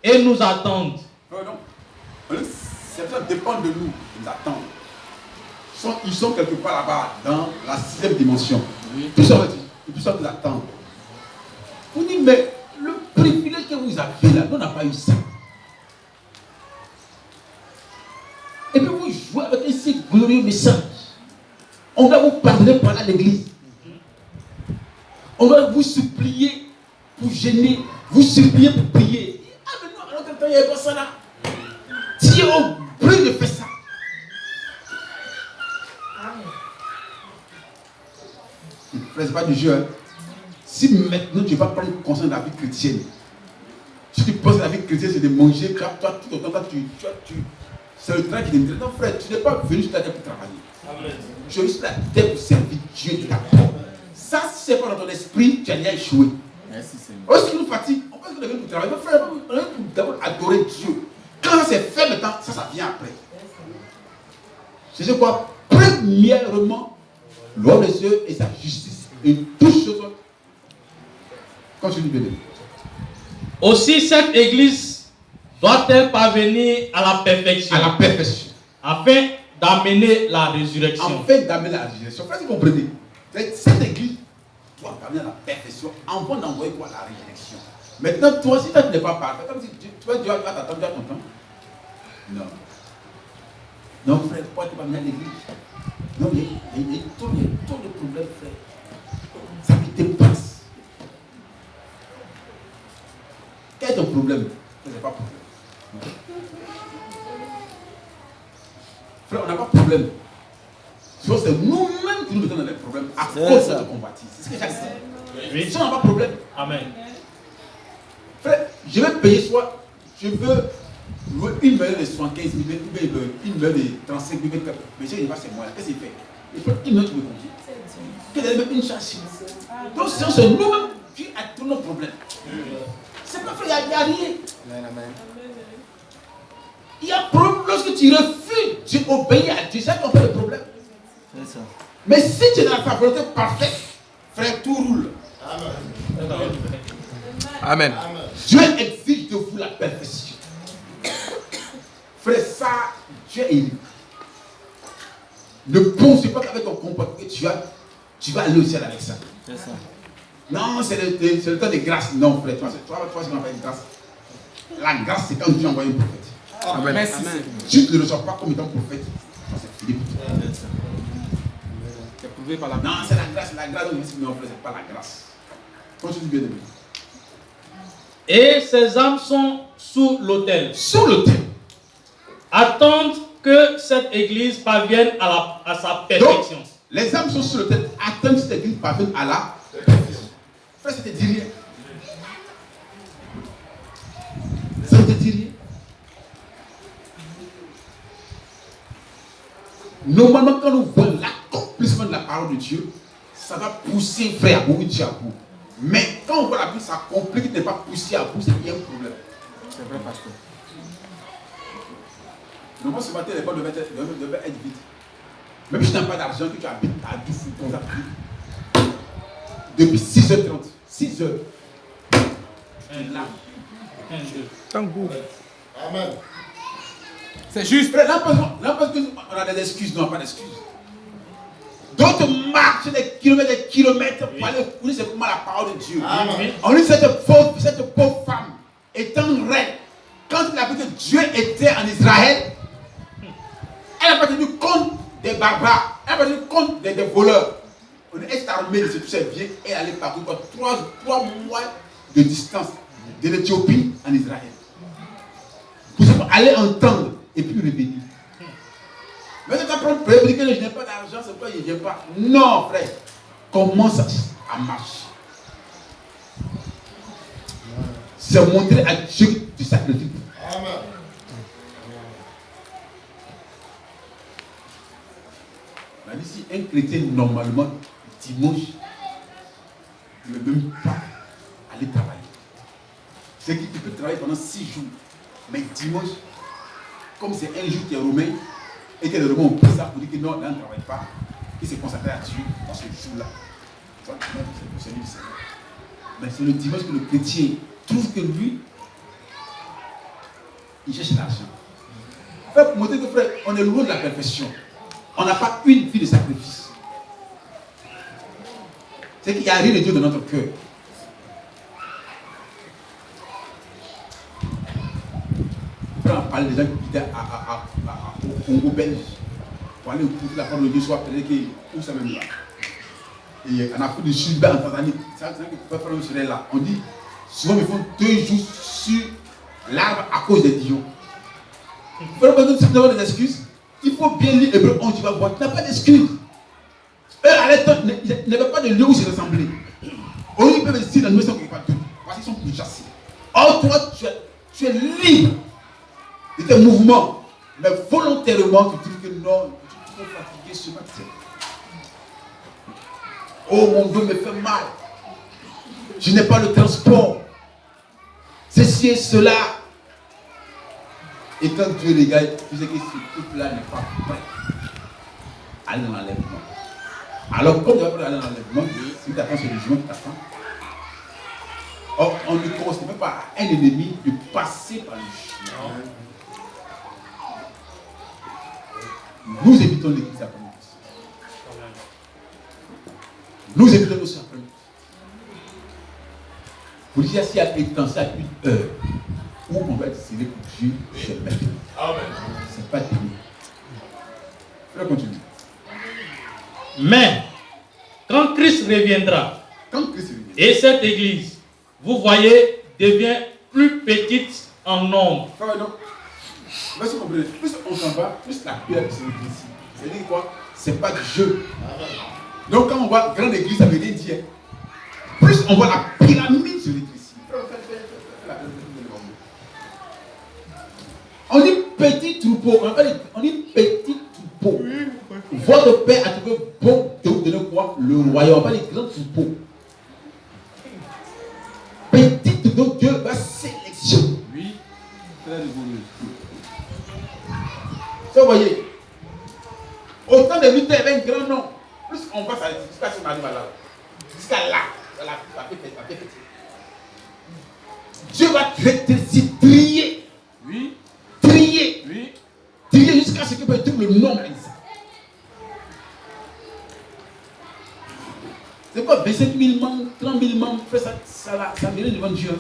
et nous attendent. Non. Ces personnes dépendent de nous. Ils nous attendent. Ils sont quelque part là-bas, dans la 6e dimension. Tout ça, nous attendent. Vous dites, mais le privilège que vous avez là, nous on n'a pas eu ça. Et puis vous jouez avec un si glorieux message. On va vous pardonner par là l'église. On va vous supplier pour gêner, vous supplier pour prier. Ah mais non, alors que il n'y avait pas ça là. Dieu oblige de faire ça. Frère, c'est pas du jeu. Hein. Si maintenant tu vas prendre conscience de la vie chrétienne, si tu penses que la vie chrétienne c'est de manger, toi tout autant, c'est le travail qui t'intéresse. Non frère, tu n'es pas venu sur la terre pour travailler. Amen. Tu es venu sur la terre pour servir Dieu d'abord. Ça, si c'est pas dans ton esprit, tu as déjà échoué. Merci Seigneur. Est-ce qu'il nous fatigue? On pense qu'on est venu pour travailler. Mais frère, on est venu pour d'abord adorer Dieu. Quand c'est fait maintenant, ça vient après. C'est quoi? Premièrement, l'homme des cieux et sa justice. Et toutes choses. Continue de. Aussi, cette église doit-elle parvenir à la perfection? À la perfection. Afin d'amener la résurrection. Afin d'amener la résurrection. Frère, vous comprenez? Cette église doit parvenir à la perfection avant d'envoyer quoi? La résurrection. Maintenant, toi, si tu n'es pas parfait, tu vas t'attendre à ton temps. Non. Non, frère, pourquoi tu vas venir à l'église? Non, il y a trop de problèmes, frère. Ça te dépasse. Quel est ton problème? Ce n'est pas problème. Frère, on n'a pas de problème. C'est nous-mêmes qui nous mettons dans les problèmes à cause de notre convoitise. C'est ce que j'ai dit. Oui. Si on n'a pas de problème. Amen. Frère, je vais payer soit, je veux une meilleure de 75 000, une meilleure de 35 000, mais je ne sais pas c'est moi. Qu'est-ce qu'il fait? Il faut une meilleure qui me confie. Qu'elle ait même une chance. Donc c'est nous-mêmes qui a tous nos problèmes. C'est pas frère, il n'y a rien. Il y a un problème lorsque tu refuses d'obéir à Dieu. C'est ça qu'on fait le problème. Ça. Mais si tu es dans ta volonté parfaite, frère, tout roule. Amen. Dieu exige de vous la perfection. Frère, ça, Dieu est élu. Ne pensez pas qu'avec ton comportement tu vas aller au ciel avec ça. C'est ça. Non, c'est le temps de grâce. Non, frère, toi c'est qu'on appelle une grâce. La grâce, c'est quand Dieu envoie un prophète. Amen. Merci. Tu ne le reçois pas comme étant prophète. C'est Philippe. C'est prouvé par la grâce. Non, c'est la grâce. La grâce, non, frère, c'est pas la grâce. Continue bien de lui. Et ces âmes sont sous l'autel. Sous l'autel. Attendent que cette église parvienne à sa perfection. Donc, les âmes sont sous l'autel. Attendent que cette église parvienne à la perfection. Frère, ça te dit rien. Ça ne te dit rien. Normalement, quand nous voyons l'accomplissement de la parole de Dieu, ça va pousser frère à bout, Dieu à bout. Mais quand on voit la Bible s'accomplir, qui n'est pas poussé à bout, c'est qu'il y a un problème. C'est vrai, pasteur. Normalement, ce matin, les gens devaient être vite. Même si tu n'as pas d'argent, que tu habites à Doufou, comme ça, depuis 6h30. 6h. Là. Amen. C'est juste. Là, parce qu'on a des excuses, non, pas d'excuses. D'autres marchent des kilomètres pour aller écouter c'est comment la parole de Dieu. Amen. On dit cette pauvre femme étant reine, quand il a vu que Dieu était en Israël, elle n'a pas tenu compte des barbares, elle n'a pas tenu compte des voleurs. On est armé de tous ces biens et elle allait parcourir 3 mois de distance de l'Éthiopie en Israël. Pour aller entendre et puis revenir. Mais tu vas prendre prédiquer que je n'ai pas d'argent, c'est pourquoi je ne viens pas. Non, frère. Commence à marcher. C'est montrer à Dieu que tu sacrifies. Amen. On a dit si un chrétien, normalement, dimanche, ne veut même pas aller travailler. C'est qu'il peut travailler pendant 6 jours. Mais dimanche, comme c'est un jour qui est romain, et que les Romains ont pris ça pour dire que non, là, on ne travaille pas, qu'il s'est consacré à Dieu dans ce jour-là. C'est pour celui du Seigneur. Mais c'est le dimanche que le chrétien trouve que lui, il cherche l'argent. Frère, pour montrer que frère, on est loin de la perfection. On n'a pas une vie de sacrifice. C'est qu'il n'y a rien de Dieu dans notre cœur. Frère, on parle des gens qui étaient au Congo belge pour aller écouter la parole de Dieu, soit peut-être où ça même là. Et en Afrique du Sud, en Tanzanie, c'est vrai que le frère serait là. On dit, souvent ils font 2 jours sur l'arbre à cause des dions. Frère, si vous avez des excuses, il faut bien lire Hébreu 11, tu vas voir, tu n'as pas d'excuses. Eux, à l'époque, ils n'avaient pas de lieu où se rassembler. Aujourd'hui, ils peuvent rester dans une maison qui n'est pas de parce qu'ils sont pourchassés. Or, toi, tu es libre de tes mouvements, mais volontairement, tu dis que non, tu es trop fatigué ce matin. Oh, mon dos me fait mal. Je n'ai pas le transport. Ceci et cela. Et quand Dieu regarde, tu sais que ce couple-là n'est pas prêt à aller dans l'enlèvement. Alors, comme tu vas pas aller dans l'enlèvement, si tu attends ce jugement, tu t'attends. Or, on ne conseille même pas à un ennemi de passer par le jugement. Nous évitons l'église à première. Nous évitons aussi à première. Pour dire s'il y a étant ça une heure où on va être serré pour Dieu, c'est maintenant. C'est pas terminé. Je vais continuer. Mais, quand Christ reviendra, et cette église, vous voyez, devient plus petite en nombre. Merci, comprenez. Plus on s'en va, plus la pierre se rétrécit. C'est-à-dire quoi? C'est pas du jeu. Donc quand on voit grande église, ça veut rien dire. Plus on voit la pyramide se rétrécir. On dit petit troupeau. On dit petit troupeau. Votre père a trouvé bon de vous donner quoi? Le royaume. Pas les grands troupeaux. Petit troupeau, Dieu va sélectionner. Oui, très rigoureux. Vous voyez, autant de lutteurs avec un grand nom, plus on va jusqu'à ce qu'on arrive là. Jusqu'à là, la petite. Dieu va trier. Oui. Trier. Oui. Trier jusqu'à ce qu'il peut trouver le nombre exact. C'est quoi 25 000 membres, 30 000 membres, ça mérite devant Dieu.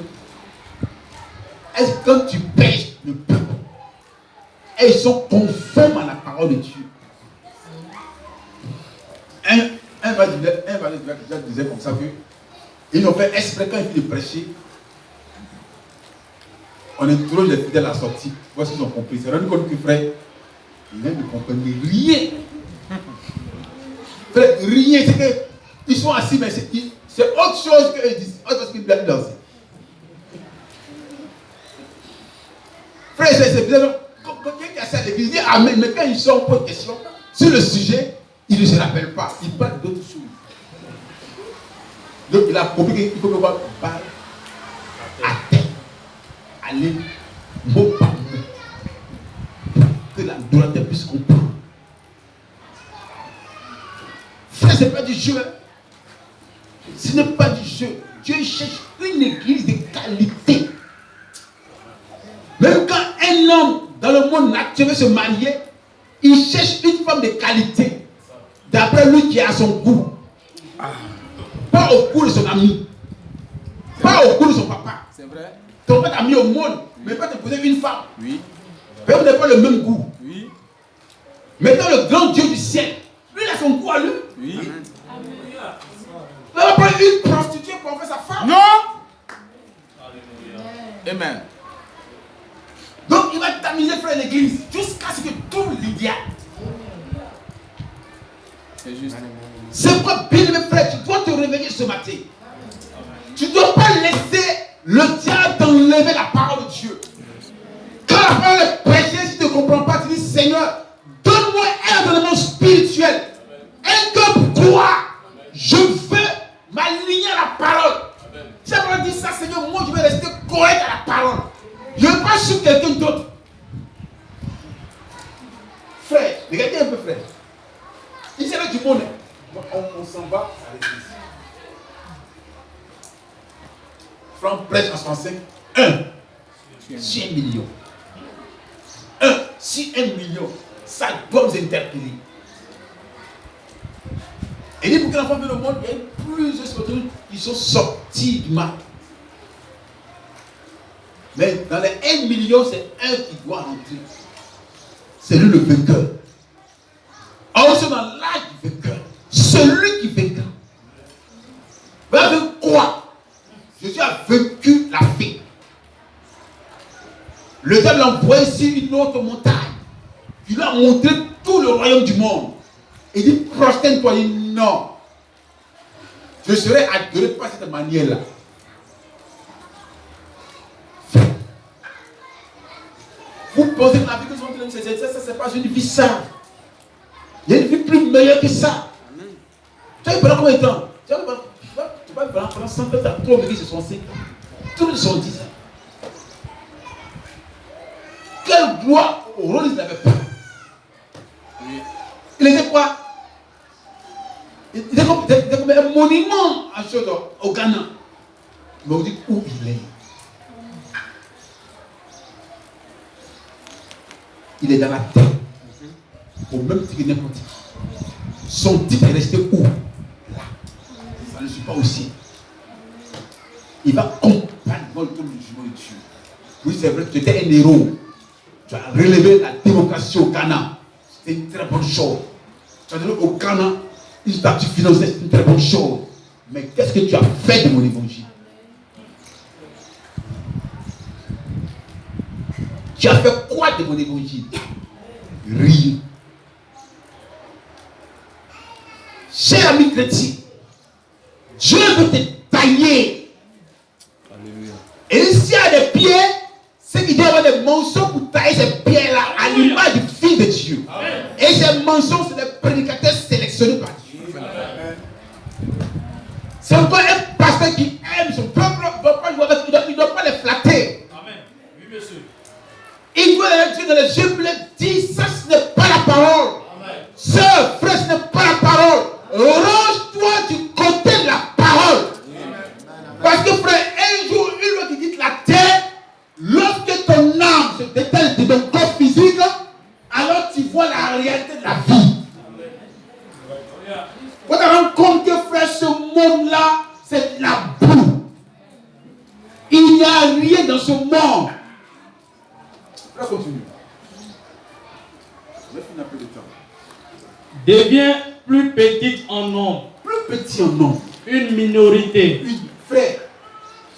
Est-ce que quand tu pêches le peuple, et ils sont conformes à la parole de Dieu? Un va disait comme ça que ils ont fait exprès quand il finit de prêcher. On interroge les fidèles à la sortie. Voici ce qu'ils ont compris. C'est rendu compte que frère, ils ne comprennent rien. Frère, rien. C'est qu'ils sont assis, mais c'est autre chose qu'ils disent. Autre chose qu'ils doivent danser. Frère, c'est bizarre. Quand quelqu'un a ça à l'église, il dit amen. Mais quand ils sont en pose question sur le sujet, il ne se rappelle pas. Il parle d'autres choses. Donc il a compris qu'il faut que voir balle à terre. Aller mot par mot. Que la douleur puisse comprendre. Frère, ce n'est pas du jeu. Ce n'est pas du jeu. Dieu cherche une église de qualité. Même quand un homme dans le monde naturel veut se marier, il cherche une femme de qualité. D'après lui qui a son goût. Pas au goût de son ami. Pas au goût de son papa. C'est vrai. Ton père t'a mis au monde, mais pas te poser une femme. Oui. Mais vous n'avez pas le même goût. Oui. Maintenant, le grand Dieu du ciel, lui, il a son goût à lui. Oui. Il va prendre une prostituée pour en faire sa femme. Non. Amen. Donc, il va t'amuser, frère, l'église, jusqu'à ce que tout l'idéal. C'est juste. C'est quoi, bien aimé frère, tu dois te réveiller ce matin. Tu ne dois pas laisser le diable t'enlever la parole de Dieu. Quand la parole est prêchée, si tu ne comprends pas, tu dis Seigneur, donne-moi un environnement spirituel Regardez un peu, frère. Il serait du monde. On s'en va à l'église. Franck prêche en 65. 1 million. Si 1 million, ça doit nous interpeller. Et dit pour que l'enfant vienne au monde, il y a plusieurs personnes qui sont sortis du mal. Mais dans les 1 million, c'est un qui doit rentrer. C'est lui le vainqueur. Or, c'est dans l'âge du vainqueur. Celui qui vaincra. Mais avec quoi? Jésus a vaincu la vie. Le diable l'a envoyé sur une autre montagne. Il lui a montré tout le royaume du monde. Il dit, prosterne-toi. Il dit, non. Je serai adoré pas de cette manière-là. Vous posez la vie que vous avez, c'est pas une vie ça. Il y a une vie plus meilleure que ça. Tu vas pendant combien de temps? Tu vas pendant 100 ans, tu as trop vécu, ce sont 5 ans. Tous les sont 10 ans. Quelle gloire au rôle il n'avait pas. Il était quoi? Il était comme un monument à au Ghana. Mais on dit où il est. Il est dans la terre. Au même titre que n'importe qui. Son titre est resté où? Là. Ça ne suit pas aussi. Il va comprendre le jugement de Dieu. Oui, c'est vrai que tu étais un héros. Tu as relevé la démocratie au Ghana. C'était une très bonne chose. Tu as donné au Ghana une statue financière, c'est une très bonne chose. Mais qu'est-ce que tu as fait de mon évangile? Tu as fait quoi de mon évangile? Rien. Cher ami chrétien, Dieu veut te tailler. Alléluia. Et s'il y a des pierres, c'est qu'il doit y avoir des mensonges pour tailler ces pierres-là à l'image du Fils de Dieu. Amen. Et ces mensonges, c'est des prédicateurs sélectionnés par Dieu. C'est encore un pasteur qui aime son peuple, il ne doit pas les flatter. Amen. Oui, monsieur. Il doit aller Dieu dans les yeux bleus, dire ça, ce n'est pas la parole. Sœur, frère, ce n'est pas la parole. Range-toi du côté de la parole. Amen. Parce que frère, un jour, une fois qu'il dit la terre, lorsque ton âme se détache de ton corps physique, alors tu vois la réalité de la vie. Vous te rendez compte que frère, ce monde-là, c'est de la boue. Il n'y a rien dans ce monde. Frère, continue. Je vais finir un peu de temps. Devient plus petite en nombre. Plus petit en nombre. Une minorité. Frère,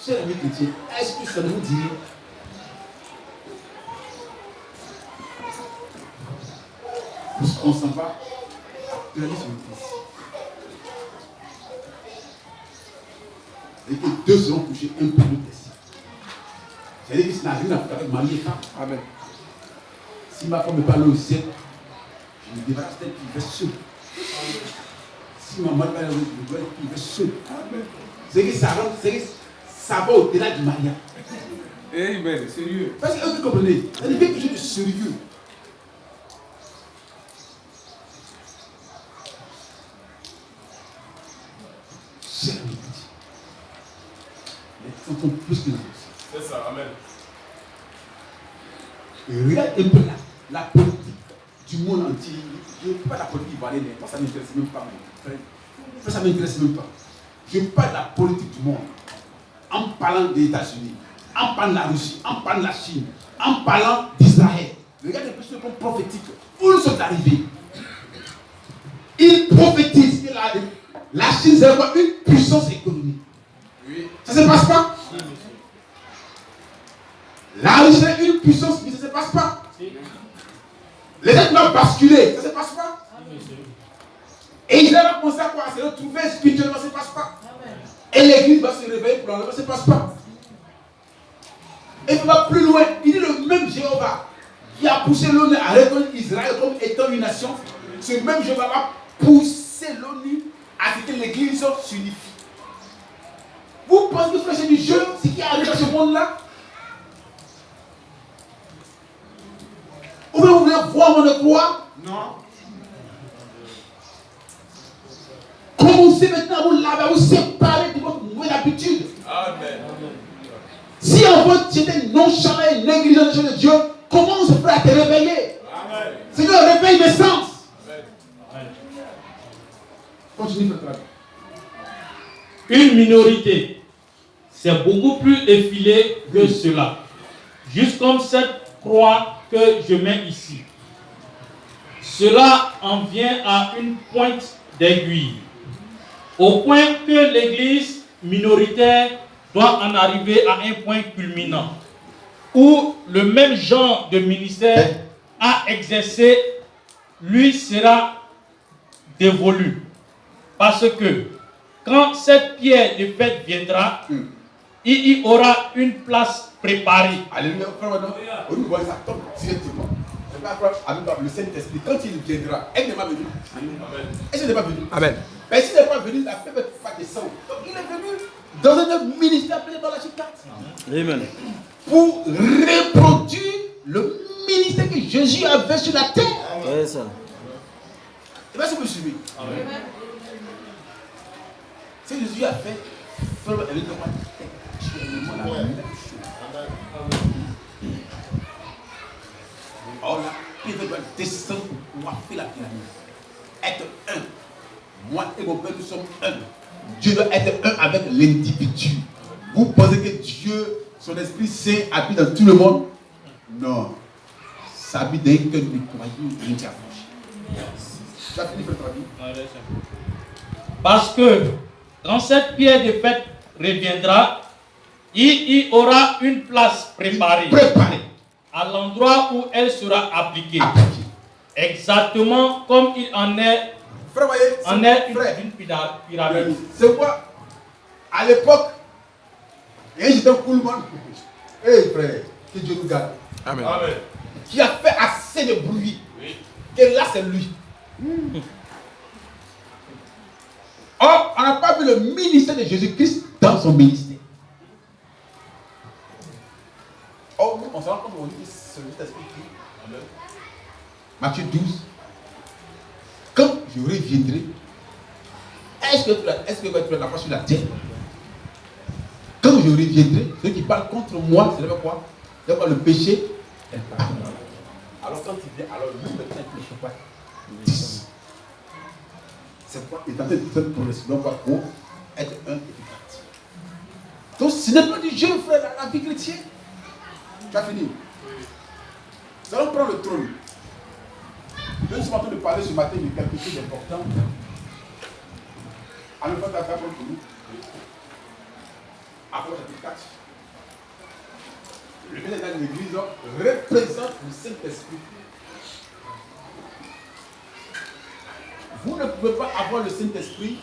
cher ami chrétien, est-ce que ça vous dit on s'en va de la vie sur le Christ. Et que deux seront couchés un peu de test. C'est-à-dire que ça n'a rien à faire avec ma vie. Amen. Si ma femme me parle au ciel, je me débarrasse d'elle qui va seul. Si ma mère parle au ciel, je dois être qui va seul. C'est que ça va au-delà du mariage. Amen, sérieux. Parce que vous comprenez, ça devient quelque chose de sérieux. C'est la vérité. Les gens sont plus que les autres. C'est ça, amen. Et regarde un peu la politique du monde entier. Je ne parle pas de la politique ivoirienne, moi ça ne m'intéresse même pas. Ça ne m'intéresse même pas. Je parle de la politique du monde. En parlant des États-Unis, en parlant de la Russie, en parlant de la Chine, en parlant d'Israël. Regardez un peu ce qu'on prophétique. Où ils sont arrivés? Ils prophétisent que la Chine sera une puissance économique. Oui. Ça ne se passe pas? La Russie est une puissance, mais ça ne se passe pas. Les gens doivent basculer, ça ne se passe pas. Et Israël va penser à quoi? À se retrouver spirituellement, ça ne se passe pas. Et l'église va se réveiller pour l'enlever, ça ne se passe pas. Et il va plus loin. Il dit le même Jéhovah qui a poussé l'ONU à reconnaître Israël comme étant une nation, ce même Jéhovah va pousser l'ONU à ce que l'église s'unifie. Vous pensez que c'est du jeu, ce qui arrive dans ce monde-là? Ou bien vous voulez voir mon croix? Non. Commencez maintenant à vous laver, à vous séparer de votre mauvaise habitude. Amen. Si en fait tu étais nonchalant et négligent des choses de Dieu, commence frère à te réveiller. Amen. Seigneur, réveille mes sens. Amen. Continue, frère. Une minorité, c'est beaucoup plus effilé que cela. Juste comme cette croix que je mets ici. Cela en vient à une pointe d'aiguille. Au point que l'église minoritaire doit en arriver à un point culminant, où le même genre de ministère à exercer lui sera dévolu. Parce que quand cette pierre de fête viendra, il y aura une place préparée. Alléluia, frère, on nous voit ça tombe directement. C'est pas frère, avec le Saint-Esprit, quand il viendra, elle n'est pas venue. Elle n'est pas venue. Amen. Mais s'il n'est pas venu, la paix ne va pas descendre. Donc il est venu dans un ministère appelé dans la Chicago. Amen. Pour reproduire le ministère que Jésus avait sur la terre. C'est ça. Et bien, si vous me suivez. Ce que Jésus a fait, frère, elle est dans la même chose. Or la paix doit descendre pour coiffer la pyramide. Être un. Moi et mon Père, nous sommes un. Dieu doit être un avec l'individu. Vous pensez que Dieu, son Esprit Saint, habite dans tout le monde? Non. Ça habite dans un cœur de croyants et de tu as fini de travail? Parce que quand cette pierre de fête reviendra, il y aura une place préparée. Préparée. À l'endroit où elle sera appliquée. Appliquée. Exactement comme il en est. Frère, voyez, En est frère, une pyramide. c'est quoi? À l'époque, j'étais un cool man. Hey frère, que Dieu nous garde. Amen. Amen. Qui a fait assez de bruit. Oui. Que là, c'est lui. Or, on n'a pas vu le ministère de Jésus-Christ dans son ministère. Or, nous, on se rend compte aujourd'hui que c'est le Saint-Esprit qui. Amen. Matthieu 12. Quand je reviendrai, est-ce que tu vas la face sur la terre? Quand je reviendrai, ceux qui parlent contre moi, c'est quoi? C'est quoi le péché? Alors quand il vient, alors lui maintenant il ne péche pas. 10. C'est quoi? Il est en train de faire progressivement pour être un et parti. Donc ce n'est pas du jeu, frère, la vie chrétienne. Tu as fini. Nous allons prendre le trône. Nous sommes en train de parler ce matin de quelque chose d'important. Alors, on va faire pour nous. Après, chapitre 4. Le ministère de l'Église représente le Saint-Esprit. Vous ne pouvez pas avoir le Saint-Esprit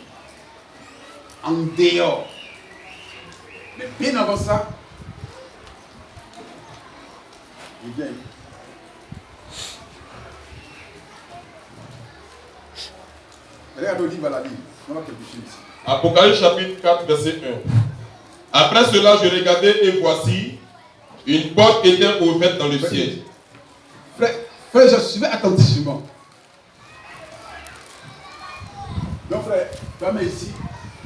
en dehors. Mais bien avant ça, il vient. Regarde Olive à la ligne. On va quelque chose ici. Apocalypse chapitre 4, verset 1. Après cela, je regardais et voici, une porte était ouverte dans le ciel. Frère, je suivais attentivement. Donc frère, toi mais ici,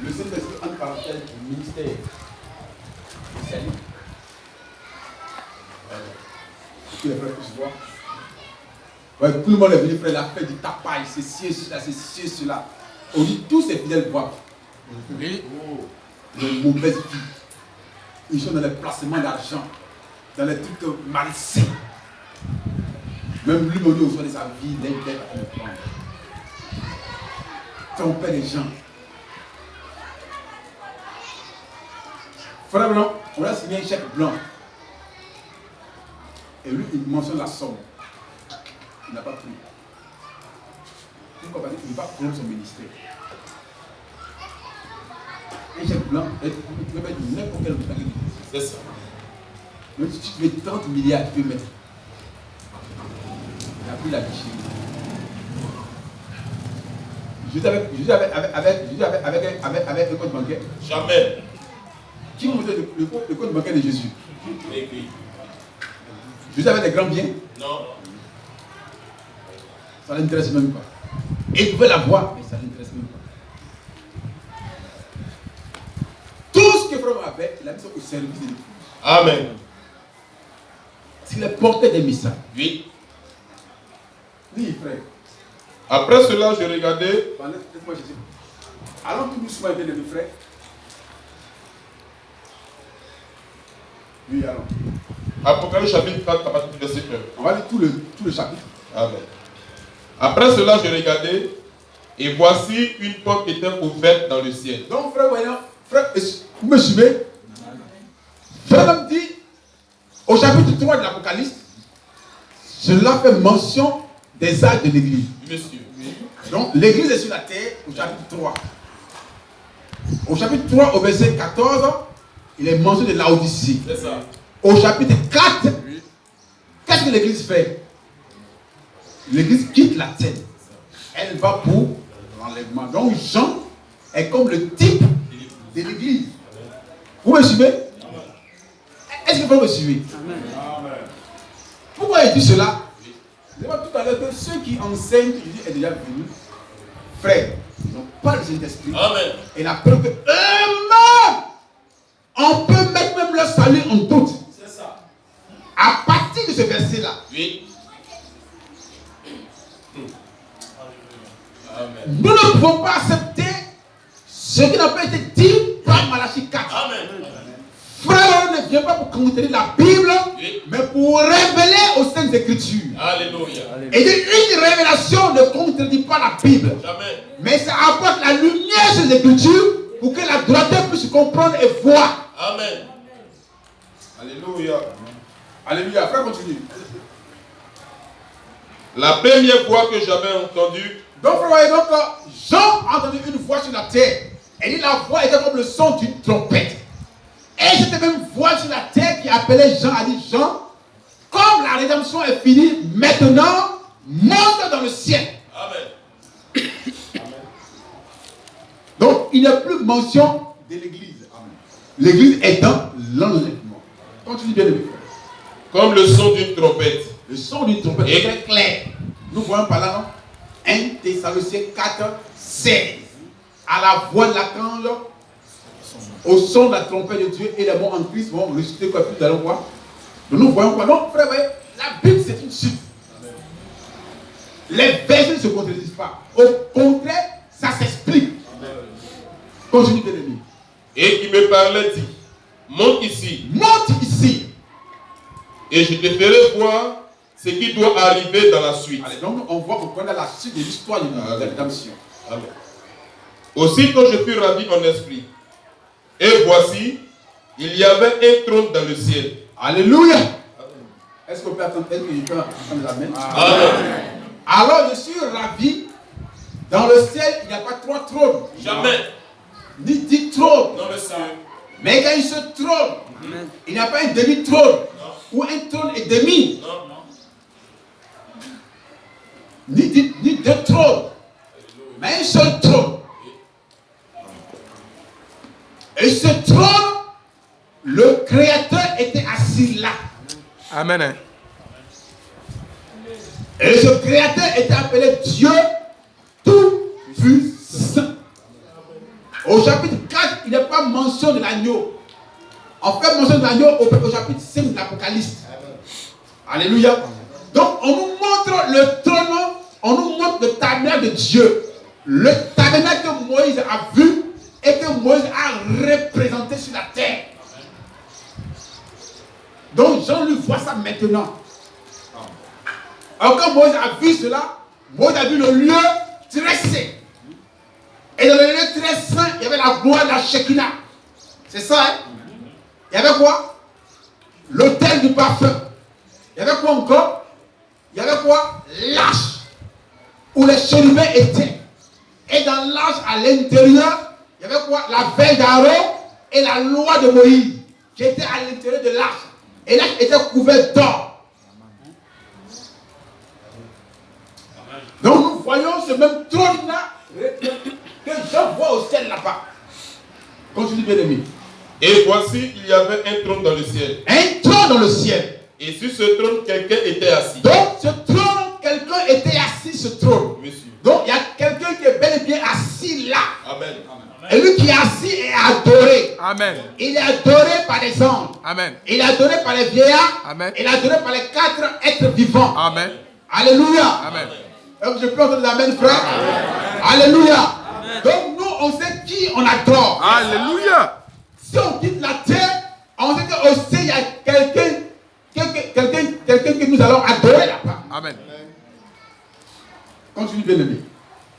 le Saint-Esprit en parenthèse du ministère du salut. Que les frères puissent voir. Ouais, tout le monde est venu, frère, la fête du tapaille, c'est ci, cela, c'est ci, cela. On dit tous ces fidèles boivent. Oui. Les mauvaises vies. Ils sont dans les placements d'argent, dans les trucs malsains. Même lui, on dit au soir de sa vie, il est à le prendre. Tromper les gens. Frère Blanc, on a signé un chèque blanc. Et lui, il mentionne la somme. Il n'a pas pris. Pourquoi? Parce qu'il ne veut pas prendre son ministère. Un chèque blanc, tu peux mettre n'importe quel montant. C'est ça. Même si tu mets 30 milliards, tu peux mettre. Il a pris la biche. Jésus avec le compte bancaire. Jamais. Qui vous montre le compte bancaire de Jésus? Écrit. Jésus avait des grands biens. Non. Ça ne l'intéresse même pas. Et il pouvait la voir, mais ça ne l'intéresse même pas. Tout ce que frère avait, il a mis ça au service de Dieu. Amen. S'il portait des messages. Oui. Oui, frère. Après cela, je regardais. Laisse-moi Jésus. Allons tout doucement, bien aimé frère. Oui, allons. Apocalypse chapitre 4, à partir du verset 1. On va lire tout le chapitre. Amen. Après cela, je regardais, et voici une porte était ouverte dans le ciel. Donc, frère, voyons, frère, vous me suivez? Frère dit, au chapitre 3 de l'Apocalypse, cela fait mention des actes de l'église. Oui, monsieur. Donc, l'église est sur la terre au chapitre 3. Au chapitre 3, au verset 14, il est mention de Laodicée. C'est ça. Au chapitre 4, qu'est-ce que l'église fait? L'église quitte la terre. Elle va pour l'enlèvement. Donc, Jean est comme le type de l'église. Vous me suivez? Est-ce que vous me suivez? Amen. Pourquoi il dit cela? Je vois tout à l'heure que ceux qui enseignent, Jésus est déjà venu. Frère, ils n'ont pas le Saint-Esprit. Amen. Et la preuve que eux-mêmes, on peut mettre même leur salut en doute. C'est ça. À partir de ce verset-là. Oui. Amen. Nous ne pouvons pas accepter ce qui n'a pas été dit par Malachie 4. Amen. Frère, on ne vient pas pour contredire la Bible, Oui. mais pour révéler aux Saintes Écritures. Alléluia. Et une révélation ne contredit pas la Bible. Jamais. Mais ça apporte la lumière sur les Écritures pour que la droiture puisse comprendre et voir. Amen. Alléluia. Alléluia. Frère, continue. La première fois que j'avais entendu. Donc, frère, voyez, donc, Jean a entendu une voix sur la terre. Et la voix était comme le son d'une trompette. Et cette même voix sur la terre qui appelait Jean a dit, Jean, comme la rédemption est finie, maintenant, monte dans le ciel. Amen. Donc, il n'y a plus mention de l'église. L'église est dans l'enlèvement. Continue bien, mes frères. Comme le son d'une trompette. Le son d'une trompette est très clair. Nous voyons par là, non? 1 Thessaloniciens 4, 16. À la voix de l'archange, au son de la trompette de Dieu, et les morts en Christ vont ressusciter quoi plus dans le roi. Donc nous voyons quoi? Donc, frère, la Bible c'est une suite. Les versets ne se contredisent pas. Au contraire, ça s'explique. Continue, bien aimé. Et qui me parlait dit, monte ici. Monte ici. Et je te ferai voir ce qui doit arriver dans la suite. Allez, donc on connaît la suite de l'histoire de la rédemption. Amen. Aussitôt je fus ravi en esprit. Et voici, il y avait un trône dans le ciel. Alléluia. Est-ce qu'on peut attendre? Est-ce que je peux attendre la main? Amen. Alors je suis ravi. Dans le ciel, il n'y a pas 3 trônes. Jamais. Ni 10 trônes. Dans le ciel. Mais quand il se trône, il n'y a pas un demi-trône. Ou un trône et demi. Non, non. Ni 2 trônes. Mais un seul trône. Et ce trône, le Créateur était assis là. Amen. Et ce Créateur était appelé Dieu Tout-Puissant. Au chapitre 4, il n'y a pas mention de l'agneau. On fait mention de l'agneau au chapitre 5 de l'Apocalypse. Alléluia. Donc on nous montre le trône, on nous montre le tabernacle de Dieu. Le tabernacle que Moïse a vu et que Moïse a représenté sur la terre. Donc Jean lui voit ça maintenant. Alors quand Moïse a vu cela, Moïse a vu le lieu très saint. Et dans le lieu très saint, il y avait la gloire de la Shekinah. C'est ça, hein? Il y avait quoi? L'autel du parfum. Il y avait quoi encore? Il y avait quoi? L'arche. Où les chérubins étaient. Et dans l'arche, à l'intérieur, il y avait quoi? La veille d'Aaron et la loi de Moïse qui était à l'intérieur de l'arche. Et l'arche était couverte d'or. Donc nous voyons ce même trône-là que Jean voit au ciel là-bas. Continue, bien aimé. Et voici, il y avait un trône dans le ciel. Un trône dans le ciel. Et sur ce trône, quelqu'un était assis. Donc ce trône, quelqu'un était assis ce trône. Monsieur. Donc il y a quelqu'un qui est bel et bien assis là. Amen. Et lui qui est assis est adoré. Amen. Il est adoré par les anges. Amen. Il est adoré par les vieillards. Amen. Il est adoré par les 4 êtres vivants. Amen. Alléluia. Amen. Je peux entendre l'amen, frère. Alléluia. Donc nous, on sait qui on adore. Alléluia. Si on quitte la terre, on sait qu'il y a quelqu'un que nous allons adorer là-bas. Amen. Continue, bien-aimé.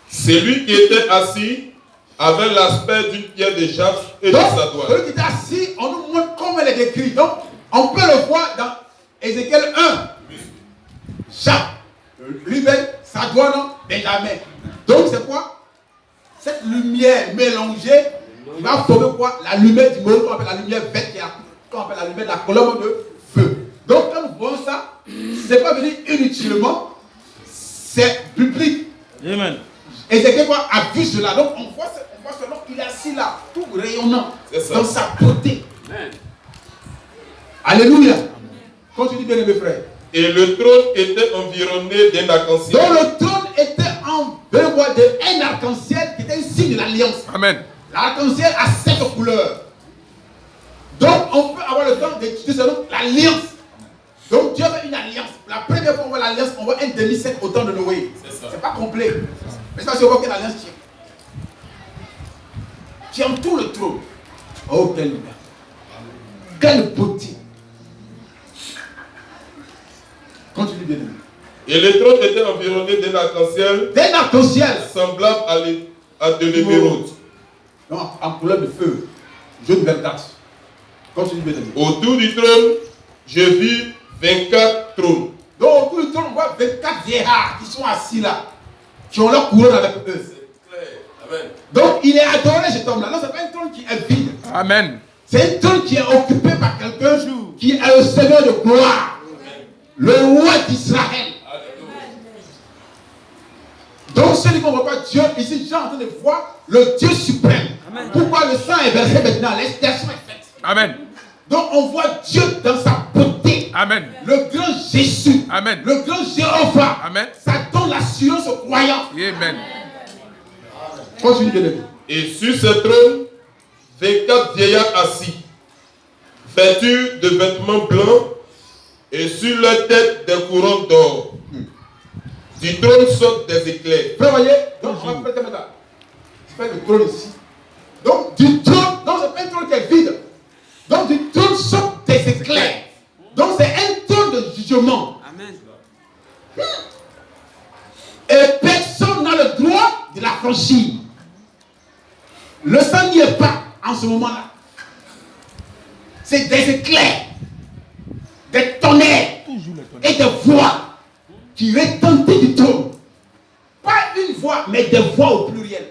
Celui qui était assis avait l'aspect d'une pierre de jaspe et de Donc, sadoine. celui qui est assis, on nous montre comment il est décrit. Donc, on peut le voir dans Ézéchiel 1. Jaspe, Ruben, sadoine, Benjamin. Donc, c'est quoi? Cette lumière mélangée, il va former quoi? La lumière du monde, qu'on appelle la lumière verte, qu'on appelle la lumière de la colonne de feu. Donc, quand nous voyons ça, ce n'est pas venu inutilement, c'est biblique. Amen. Ézéchiel a vu cela. Donc, on voit seulement qu'il est assis là, tout rayonnant, dans sa beauté. Amen. Alléluia. Continue, bien mes frères. Et le trône était environné d'un arc-en-ciel. Donc, le trône était environné d'un arc-en-ciel qui était un signe de l'alliance. Amen. L'arc-en-ciel a 7 couleurs. Donc, on peut avoir le temps d'étudier selon l'alliance. Donc, Dieu veut une alliance. La première fois qu'on voit l'alliance, on voit un demi-cercle au temps de Noé. C'est pas complet. Mais c'est parce qu'on voit quelle alliance qui entoure le trône. Oh, quelle lumière. Quelle beauté. Continue bien. Et le trône était environné d'un arc-en-ciel. D'un arc-en-ciel. Semblable à de l'émeraude. Non, en couleur de feu. Jaune verdâtre. Continue bien. Autour du trône, je vis 24 trônes. Donc, autour du trône, on voit 24 vieillards qui sont assis là. Qui ont leur couronne avec eux. Amen. Donc, il est adoré cet homme-là. Non, ce n'est pas un trône qui est vide. Amen. C'est un trône qui est occupé par quelqu'un qui est le Seigneur de gloire. Le roi d'Israël. Donc, celui qu'on ne voit pas Dieu, ici, Jean est en train de voir le Dieu suprême. Amen. Pourquoi le sang est versé maintenant? L'expiation est faite. Amen. Donc, on voit Dieu dans sa beauté. Amen. Le grand Jésus. Amen. Le grand Jéhovah. Amen. Ça donne l'assurance aux croyants. Amen. Continue de lire. Et sur ce trône, 24 vieillards assis, vêtus de vêtements blancs, et sur leur tête des couronnes d'or. Du trône sortent des éclairs. Vous voyez? Donc, on va faire ça. C'est pas le trône ici. Donc, du trône, donc c'est pas un trône qui est vide. Donc, du trône sortent des éclairs. Donc, c'est un trône de jugement. Amen. Et personne n'a le droit de la franchir. Le sang n'y est pas en ce moment-là. C'est des éclairs, des tonnerres et des voix qui retentissent du trône. Pas une voix, mais des voix au pluriel.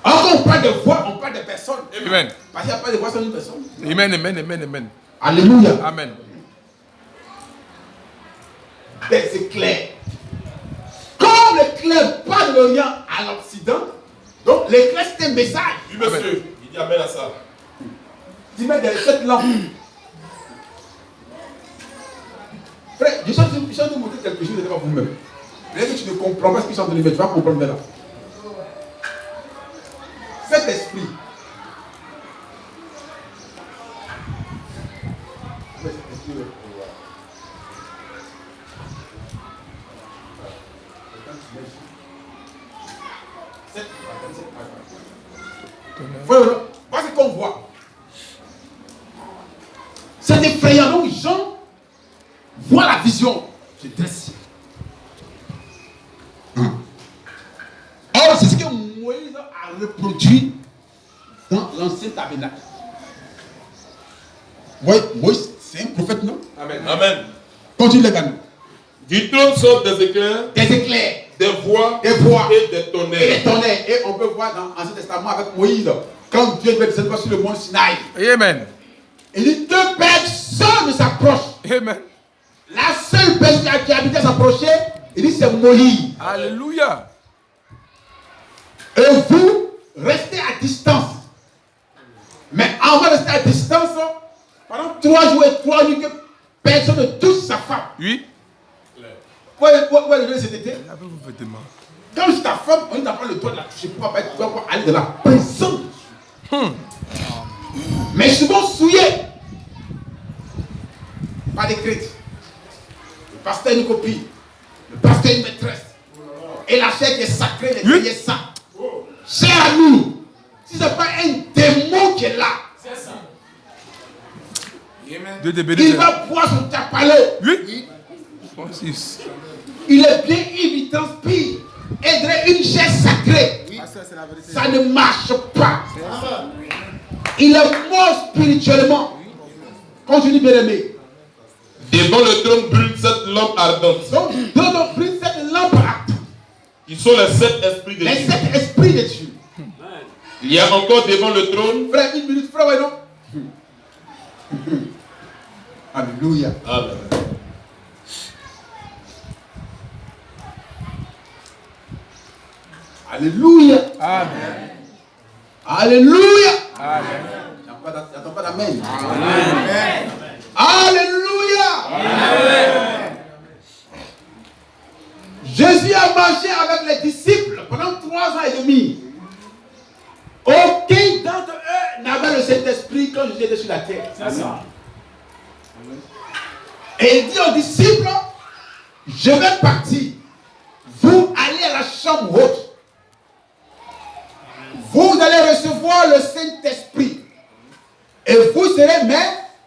Quand on parle de voix, on parle de personnes. Amen. Parce qu'il n'y a pas de voix sans une personne. Amen, amen, amen, amen. Alléluia. Amen. Des éclairs. Comme l'éclair part de l'Orient à l'Occident, donc l'éclair c'est un message. Oui, monsieur, il dit amen à ça. Dis-moi de cette lampe. Frère, je suis en train de vous montrer quelque chose de pas vous-même. Peut-être que tu ne comprends pas ce qu'ils sont en train de dire, mais tu vas comprendre là. Cet esprit. Voilà ce qu'on voit. C'est effrayant. Donc Jean voit la vision. Je dresse. Or, c'est ce que Moïse a reproduit dans l'ancien tabernacle. Oui, Moïse, c'est un prophète, non? Amen. Amen. Continue les gars. Du trône sortent des éclairs, des voix et des tonnerres. Et on peut voir dans l'Ancien Testament avec Moïse, quand Dieu veut descendre sur le mont Sinaï. Amen. Il dit deux personnes s'approchent. Amen. La seule personne qui a habité à s'approcher, il dit c'est Moïse. Alléluia. Et vous, restez à distance. Mais avant de rester à distance, pendant 3 jours et 3 nuits, que personne ne touche sa femme. Oui. Où est le lieu cet été? Lavez vos vêtements. Quand je ta femme, on t'apprend le droit de la toucher pour pas aller dans la prison. Mais souvent souillé par des chrétiens. Le pasteur a une copine, le pasteur a une maîtresse. Et la chair qui est sacrée, les prières ça. Cher ami, si ce n'est pas un démon qui est là, Dieu te bénisse. il va boire son tapalé. Oui. 36. Il est bien évident, pire. Aiderait une chair sacrée. Ça ne marche pas. Il est mort spirituellement. Continue, bien aimé. Devant le trône brûle cette lampe ardente. Donc, dans nos prises, cette lampe ardente. Ils sont les 7 esprits de Les Dieu. 7 esprits de Dieu. Il y a encore devant le trône. Frère, une minute, frère, ouais, non? Alléluia. Amen. Alléluia. Amen. Alléluia. Amen. J'entends pas d'amen. Amen. Alléluia. Amen. Jésus a marché avec les disciples pendant 3 ans et demi. Aucun d'entre eux n'avait le Saint-Esprit quand Jésus était sur la terre. Et il dit aux disciples, je vais partir. Vous allez à la chambre haute. Vous allez recevoir le Saint-Esprit. Et vous serez mes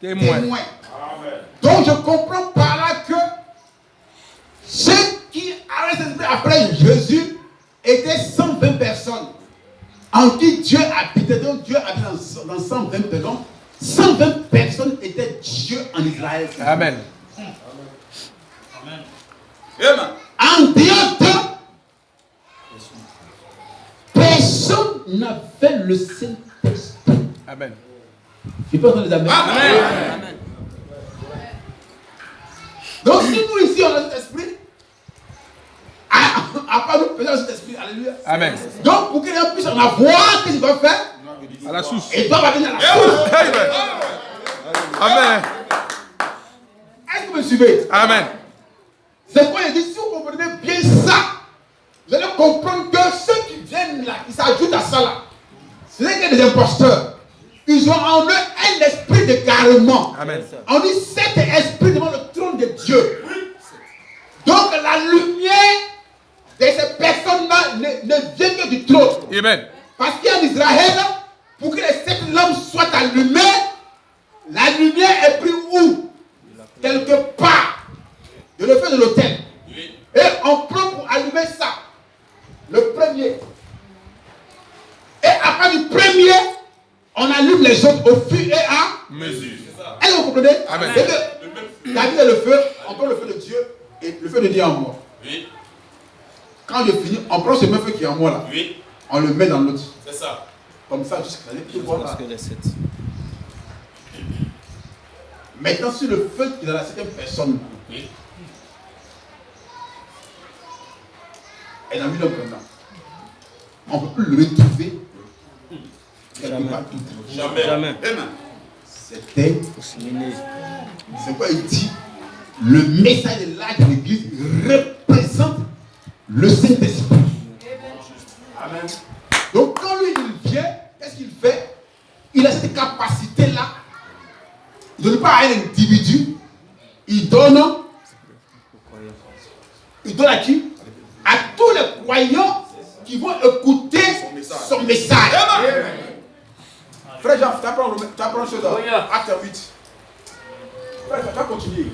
témoins. Donc je comprends par là que ceux qui avaient le Saint-Esprit après Jésus étaient 120 personnes en qui Dieu habitait. Donc Dieu habitait dans 120 personnes. 120 personnes étaient Dieu en Israël. Amen. Amen. En dehors de personne n'avait le Saint-Esprit. Amen. Je peux entendre les amens. Amen. Donc si nous ici on a cet esprit, à part nous faisons cet esprit, alléluia. Amen. Donc pour que les gens puissent en avoir, qu'est-ce qu'ils doivent faire? À la source. Ils doivent venir à la source. Amen. Amen. Est-ce que vous me suivez? Amen. C'est pourquoi il dit, si vous comprenez bien ça, vous allez comprendre que ceux qui viennent là, qui s'ajoutent à ça là, ce n'est que des imposteurs. Ils ont en eux un esprit d'égarement. Amen. On dit 7 esprits devant le trône de Dieu. Donc la lumière de ces personnes-là ne vient que du trône. Amen. Parce qu'en Israël, pour que les 7 lampes soient allumées, la lumière est prise où? Quelque part. De le feu de l'autel. Et on prend pour allumer ça. Le premier. Et après du premier, on allume les autres au fur et à Mesure. Est-ce que vous comprenez? Amen. C'est que David est le feu, on prend le feu de Dieu et le feu de Dieu est en moi. Oui. Quand je finis, on prend ce même feu qui est en moi là. Oui. On le met dans l'autre. C'est ça. Comme ça, jusqu'à là. Maintenant, sur le feu qui est dans la 7e personne, Oui. elle a mis l'homme comme ça. On ne peut plus le retrouver. Jamais. Jamais. C'était. C'est quoi il dit? Le message de l'âge de l'église représente le Saint-Esprit. Amen. Donc quand lui il vient, qu'est-ce qu'il fait? Il a cette capacité-là. Il ne donne pas à un individu. Il donne à qui? À tous les croyants qui vont écouter son message. Frère Jean, tu apprends une chose. Acte 8. Frère, tu vas continuer.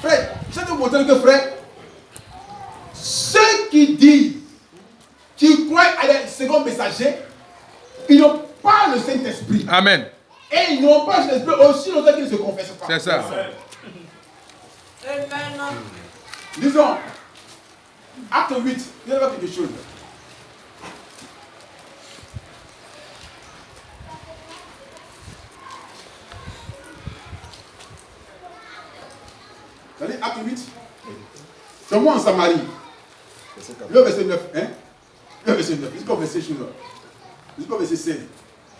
Frère, je vais te montrer que frère, ceux qui disent, qui croient à des seconds messagers, ils n'ont pas le Saint-Esprit. Amen. Et ils n'ont pas le Saint-Esprit aussi longtemps qu'ils ne se confessent pas. C'est ça. Disons, acte 8, il y a quelque chose. Vous allez, acte 8. C'est moi en Samarie. Le verset 9. Hein? Le verset 9. Jusqu'au verset 16. Jusqu'au verset 16.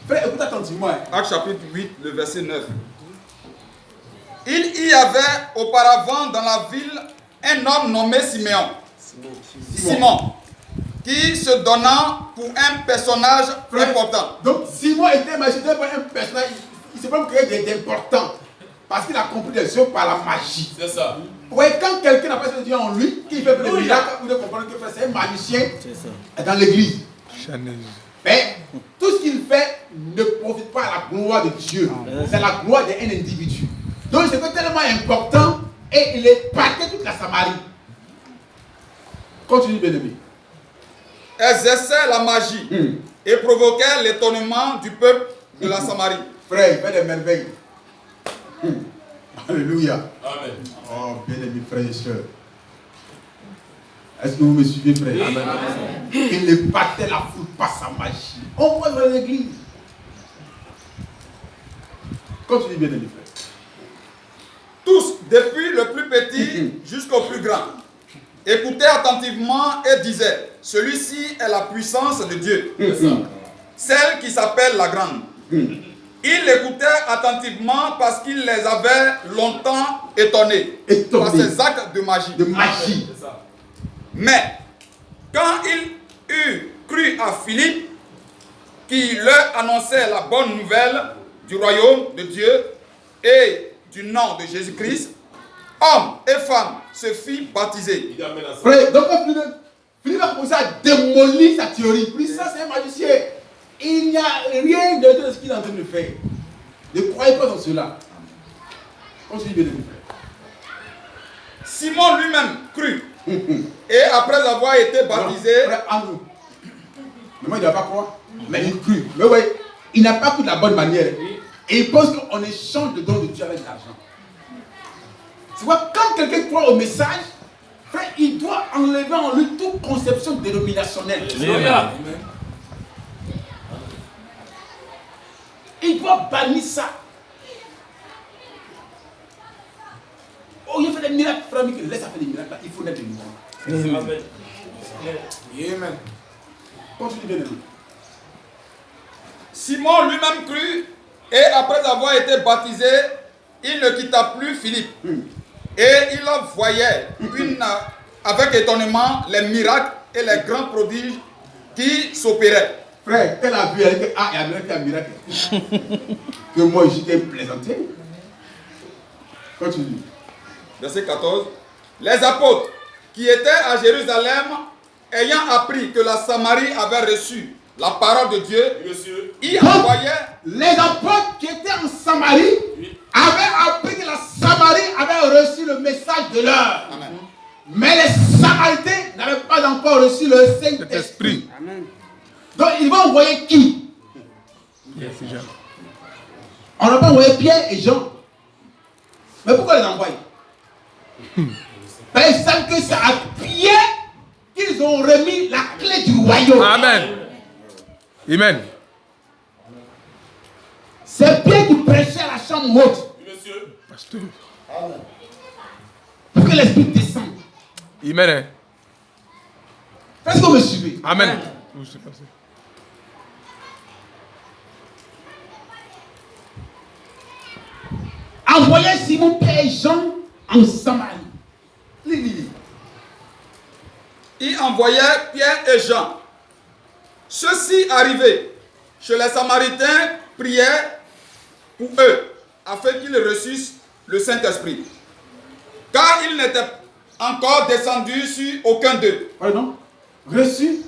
Frère, écoute attentivement. Hein. Acte chapitre 8, le verset 9. Il y avait auparavant dans la ville un homme nommé Simon, qui se donna pour un personnage important. Donc Simon était magicien pour un personnage, il s'est pas créé d'important. Parce qu'il a compris des choses par la magie. C'est ça. Ouais, quand quelqu'un n'a pas ce Dieu en lui, qui fait des miracles, vous devez comprendre que c'est un magicien dans l'église. Mais tout ce qu'il fait ne profite pas à la gloire de Dieu. C'est la gloire d'un individu. Donc c'est tellement important et il est parti toute la Samarie. Continue, bien-aimé. Exerçait la magie et provoquait l'étonnement du peuple de la Samarie. Frère, il fait des merveilles. Alléluia. Amen. Oh, bien-aimés frères et sœurs. Est-ce que vous me suivez, frère? Amen. Il ne battait la foule par sa magie. On voit dans l'église. Continue, bien-aimés frères. Tous, depuis le plus petit jusqu'au plus grand, écoutaient attentivement et disaient, celui-ci est la puissance de Dieu, celle qui s'appelle la grande. Ils l'écoutaient attentivement parce qu'il les avait longtemps étonnés par ses actes de magie. Mais quand il eut cru à Philippe, qui leur annonçait la bonne nouvelle du royaume de Dieu et du nom de Jésus-Christ, hommes et femmes se firent baptiser. Frère, donc Philippe a commencé à démolir sa théorie. Puis ça, c'est un magicien. Il n'y a rien de ce qu'il est en train de faire. Ne croyez pas dans cela. Continue, bien aimé frère. Simon lui-même crut. Et après avoir été baptisé. Frère Andrew. Mais moi, il n'a pas croire. Mais il crut. Mais oui, il n'a pas cru de la bonne manière. Et il pense qu'on échange le don de Dieu avec l'argent. Tu vois, quand quelqu'un croit au message, frère, il doit enlever en lui toute conception dénominationnelle. Alléluia. Il doit bannir ça. Oh, il fait des miracles, frère, mais laisse faire des miracles, il faut naître de nouveau. Amen. Amen. Continue, bien aimé. Simon lui-même crut, et après avoir été baptisé, il ne quitta plus Philippe. Et il voyait avec étonnement les miracles et les grands prodiges qui s'opéraient. Frère, elle a vu, elle dit, ah, il y a un miracle. Que moi, j'étais plaisanté. Continue. Verset 14. Les apôtres qui étaient à Jérusalem, ayant appris que la Samarie avait reçu la parole de Dieu, y envoyaient. Les apôtres qui étaient en Samarie avaient appris que la Samarie avait reçu le message de l'heure. Mais les Samaritains n'avaient pas encore reçu le Saint-Esprit. Donc ils vont envoyer qui? On n'a pas envoyé Pierre et Jean. Mais pourquoi les envoyer? Ben, ils savent que c'est à Pierre qu'ils ont remis la clé du royaume. Amen. Amen. C'est Pierre qui prêchait à la chambre haute. Pasteur. Pour que l'Esprit descende. Amen. Est-ce que vous me suivez? Amen. Envoyez Simon, Pierre et Jean en Samarie. Il envoyait Pierre et Jean. Ceux-ci arrivés chez les Samaritains priaient pour eux, afin qu'ils reçussent le Saint-Esprit. Car il n'était encore descendu sur aucun d'eux. Pardon? Reçu,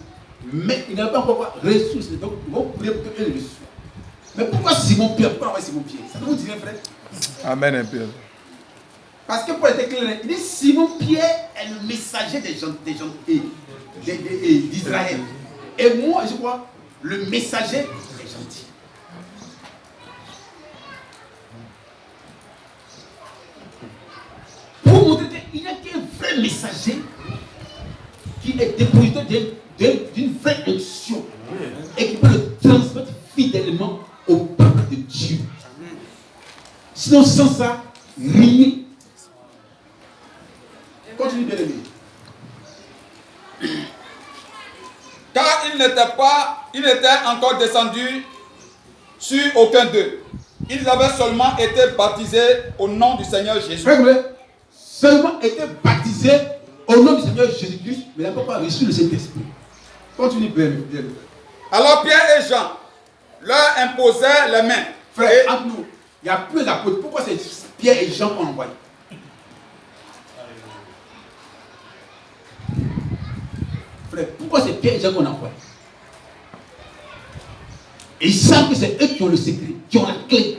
mais il n'a pas encore reçu. Donc, vous priez pour qu'il reçoive. Mais pourquoi Simon Pierre? Pourquoi envoyer Simon Pierre? Ça vous dirait, frère? Amen, Pierre. Parce que pour être clair, il dit Simon Pierre est le messager des gens d'Israël. Et moi, je crois, le messager des gentils. Pour montrer qu'il n'y a qu'un vrai messager qui est dépositeur d'une vraie onction et qui peut le transmettre fidèlement au peuple de Dieu. Sinon, sans ça, rien. Continue, bien aimé. Car il n'était encore descendu sur aucun d'eux. Ils avaient seulement été baptisés au nom du Seigneur Jésus. Frère, seulement été baptisés au nom du Seigneur Jésus-Christ, mais n'avaient pas reçu le Saint-Esprit. Continue bien. Alors Pierre et Jean leur imposaient les mains. Frère, entre nous, il y a plus d'apôtres. Pourquoi c'est Pierre et Jean qu'on envoie? Frère, pourquoi c'est Pierre et Jean qu'on envoie? Et ils savent que c'est eux qui ont le secret, qui ont la clé.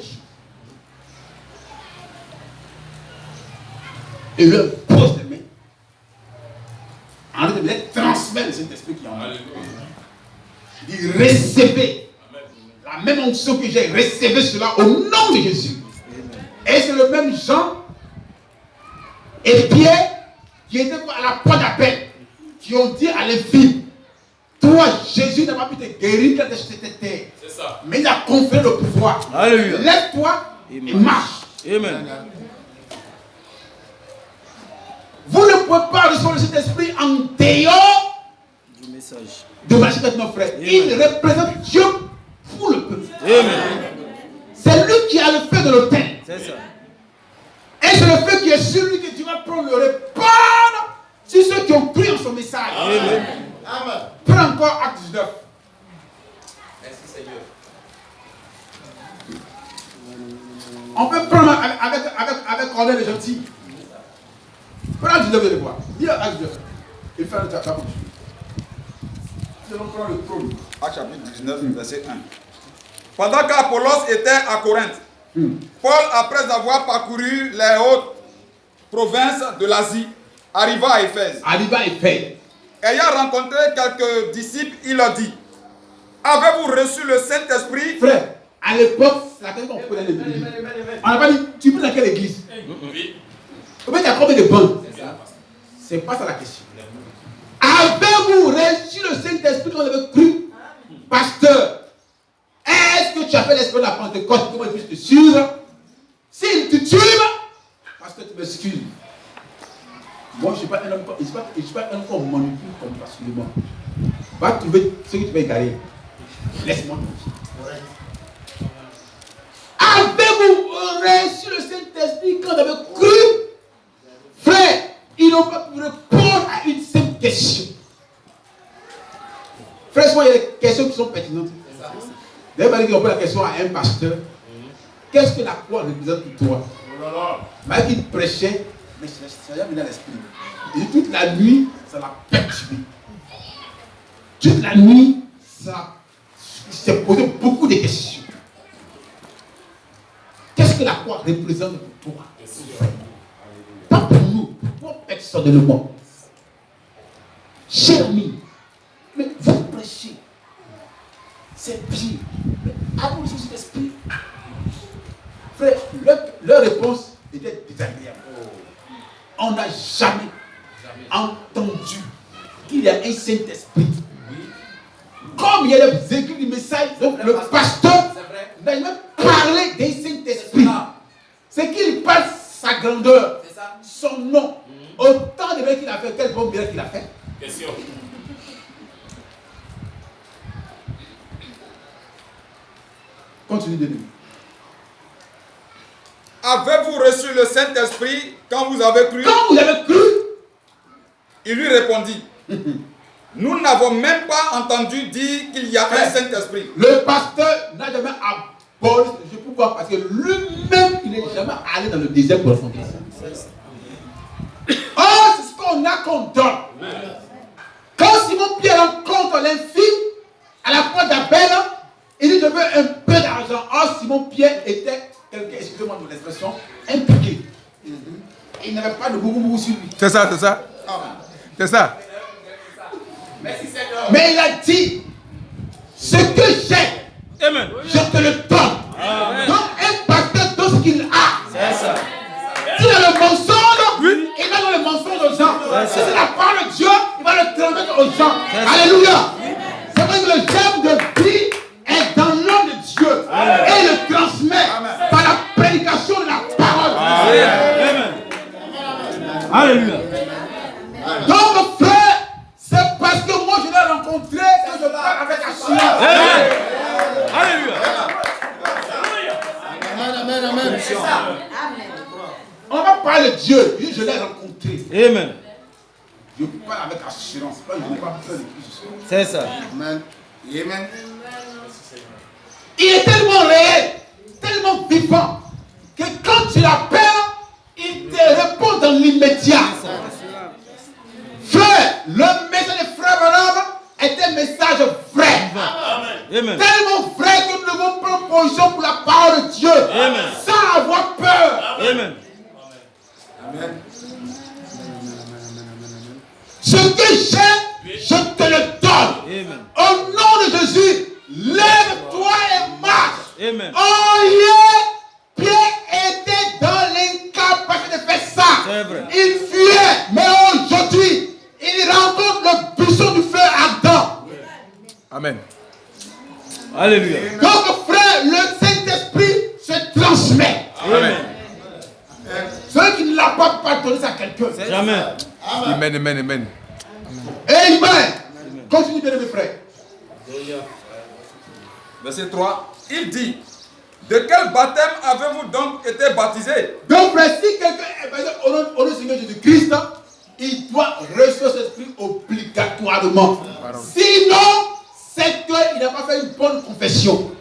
Et leur pose les mains. En train de les transmettre le Saint-Esprit qui est en eux. Il dit recevez la même onction que j'ai, recevez cela au nom de Jésus. Et c'est le même Jean et Pierre qui étaient à la porte d'appel, qui ont dit à l'évêque, toi Jésus n'a pas pu te guérir quand tu étais sur cette terre. C'est ça. Mais il a conféré le pouvoir. Alléluia. Lève-toi et marche. Amen. Vous ne pouvez pas recevoir le Saint-Esprit en dehors du message de notre frère. Amen. Il représente Dieu pour le peuple. Amen. C'est lui qui a le feu de l'autel. C'est ça. Et c'est le feu qui est sur lui que Dieu va prendre le répandre sur ceux qui ont cru en son message. Amen. Amen. Prends encore Acte 19. Merci Seigneur. On peut prendre avec Corneille le gentil. Prends Acte 19 de voir. Dis Acte 19. Et faire le chapitre. Nous allons prendre le trône. Acte chapitre 19, verset 1. Pendant qu'Apollos était à Corinthe, Paul, après avoir parcouru les hautes provinces de l'Asie, arriva à Éphèse. Ayant rencontré quelques disciples, il leur dit, avez-vous reçu le Saint-Esprit? Frère, à l'époque, c'est la question qu'on prenait l'église. On n'a pas dit, tu peux dans quelle église? Oui. Tu as combien de bancs? C'est pas ça la question. Avez-vous reçu le Saint-Esprit quand vous avez cru? Pasteur, est-ce que tu as fait l'esprit de la Pentecôte pour que je puisse te suivre? S'il te tue, pasteur, tu m'excuses. Moi, je ne suis pas un homme qu'on manipule comme facilement. Va trouver ce que tu vas égarer. Laisse-moi. Avez-vous reçu le Saint-Esprit quand vous avez cru? Frère, ils n'ont pas pu répondre à une simple question. Frère, souvent il y a des questions qui sont pertinentes. D'ailleurs, on pose la question à un pasteur. Qu'est-ce que la croix représente pour toi? Malgré qu'il prêchait, mais ça n'a jamais venu à l'esprit. Et toute la nuit, ça l'a perturbé. Toute la nuit, ça s'est posé beaucoup de questions. Qu'est-ce que la croix représente pour toi? Pas pour nous, pour personnellement. Cher ami, mais vous prêchez. C'est bien. Mais avez-vous reçu cet esprit? Frère, leur réponse était désagréable. On n'a jamais entendu qu'il y a un Saint-Esprit. Comme il y a les écrits du message, donc le pasteur n'a même parlé d'un Saint-Esprit. C'est qu'il parle sa grandeur, son nom, autant de bien qu'il a fait, quel bon bien qu'il a fait. Question. Continue de lire. Avez-vous reçu le Saint-Esprit quand vous avez cru? Quand vous avez cru? Il lui répondit, nous n'avons même pas entendu dire qu'il y a un Saint-Esprit. Le pasteur n'a jamais abordé. Je peux voir parce que lui-même, il n'est jamais allé dans le désert pour affronter ça. Oh, c'est ce qu'on a qu'on donne. Quand Simon Pierre rencontre l'infime à la porte d'Abel, il dit je veux un peu d'argent. Or, Simon Pierre était quelqu'un, excusez-moi de l'expression, impliqué. Il n'avait pas de boubou sur lui. C'est ça, c'est ça. C'est ça. Merci Seigneur. Mais il a dit, ce que j'ai, je te le donne. Amen. Donc un pasteur donne ce qu'il a. C'est ça. S'il a le mensonge, il va dans le mensonge aux gens. Si c'est la parole de Dieu, il va le transmettre aux gens. Alléluia. C'est vrai que le germe de vie est dans l'homme de Dieu. Amen. Et il le transmet par la prédication de la parole de Dieu. Alléluia. Donc frère, c'est parce que moi je l'ai rencontré que je parle avec assurance. Alléluia. Amen. On va pas parler de Dieu. Je l'ai rencontré. Amen. Je parle avec assurance. Je n'ai pas peur de Christ. C'est ça. Amen. Amen. Il est tellement réel, tellement vivant, que quand tu l'appelles, il te répond dans l'immédiat. Frère, le message de Frère Branham est un message vrai. Amen. Tellement vrai que nous devons prendre position pour la parole de Dieu. Amen. Sans avoir peur. Amen. Amen. Ce que j'ai, je te le donne. Amen. Au nom de Jésus, lève-toi et marche. Amen. Oh yeah! Pierre était dans l'incapacité de faire ça. C'est vrai. Il fuyait, mais aujourd'hui, il rencontre le buisson du feu ardent. Amen. Alléluia. Donc, frère, le Saint-Esprit se transmet. Amen. Celui qui ne l'a pas pardonné à quelqu'un. Jamais. Amen, amen, amen. Amen. Continue, bien mes frères. Verset 3. Il dit, de quel baptême avez-vous donc été baptisé? Donc, frère, si quelqu'un est baptisé au nom du Seigneur Jésus-Christ, il doit recevoir cet esprit obligatoirement. Sinon, c'est qu'il n'a pas fait une bonne confession.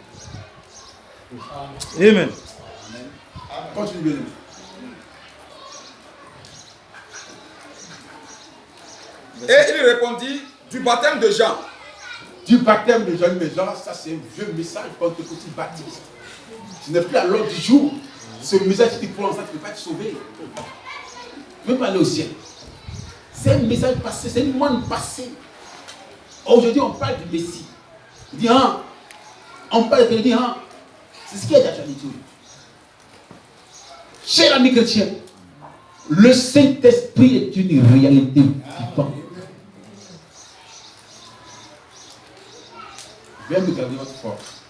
Amen. Continue, bien. Et il répondit, du baptême de Jean. Du baptême de Jean, mais Jean, ça c'est un vieux message quand tu es baptiste. Ce n'est plus à l'ordre du jour. Ce message qui te prend ça, tu ne peux pas te sauver. Tu ne peux pas aller au ciel. C'est un message passé, c'est une moine passée. Aujourd'hui, on parle du Messie. Il dit, hein, on parle de dit, hein, c'est ce qui est d'actualité. Cher ami chrétien, le Saint-Esprit est une réalité vivante. Viens nous garder notre force.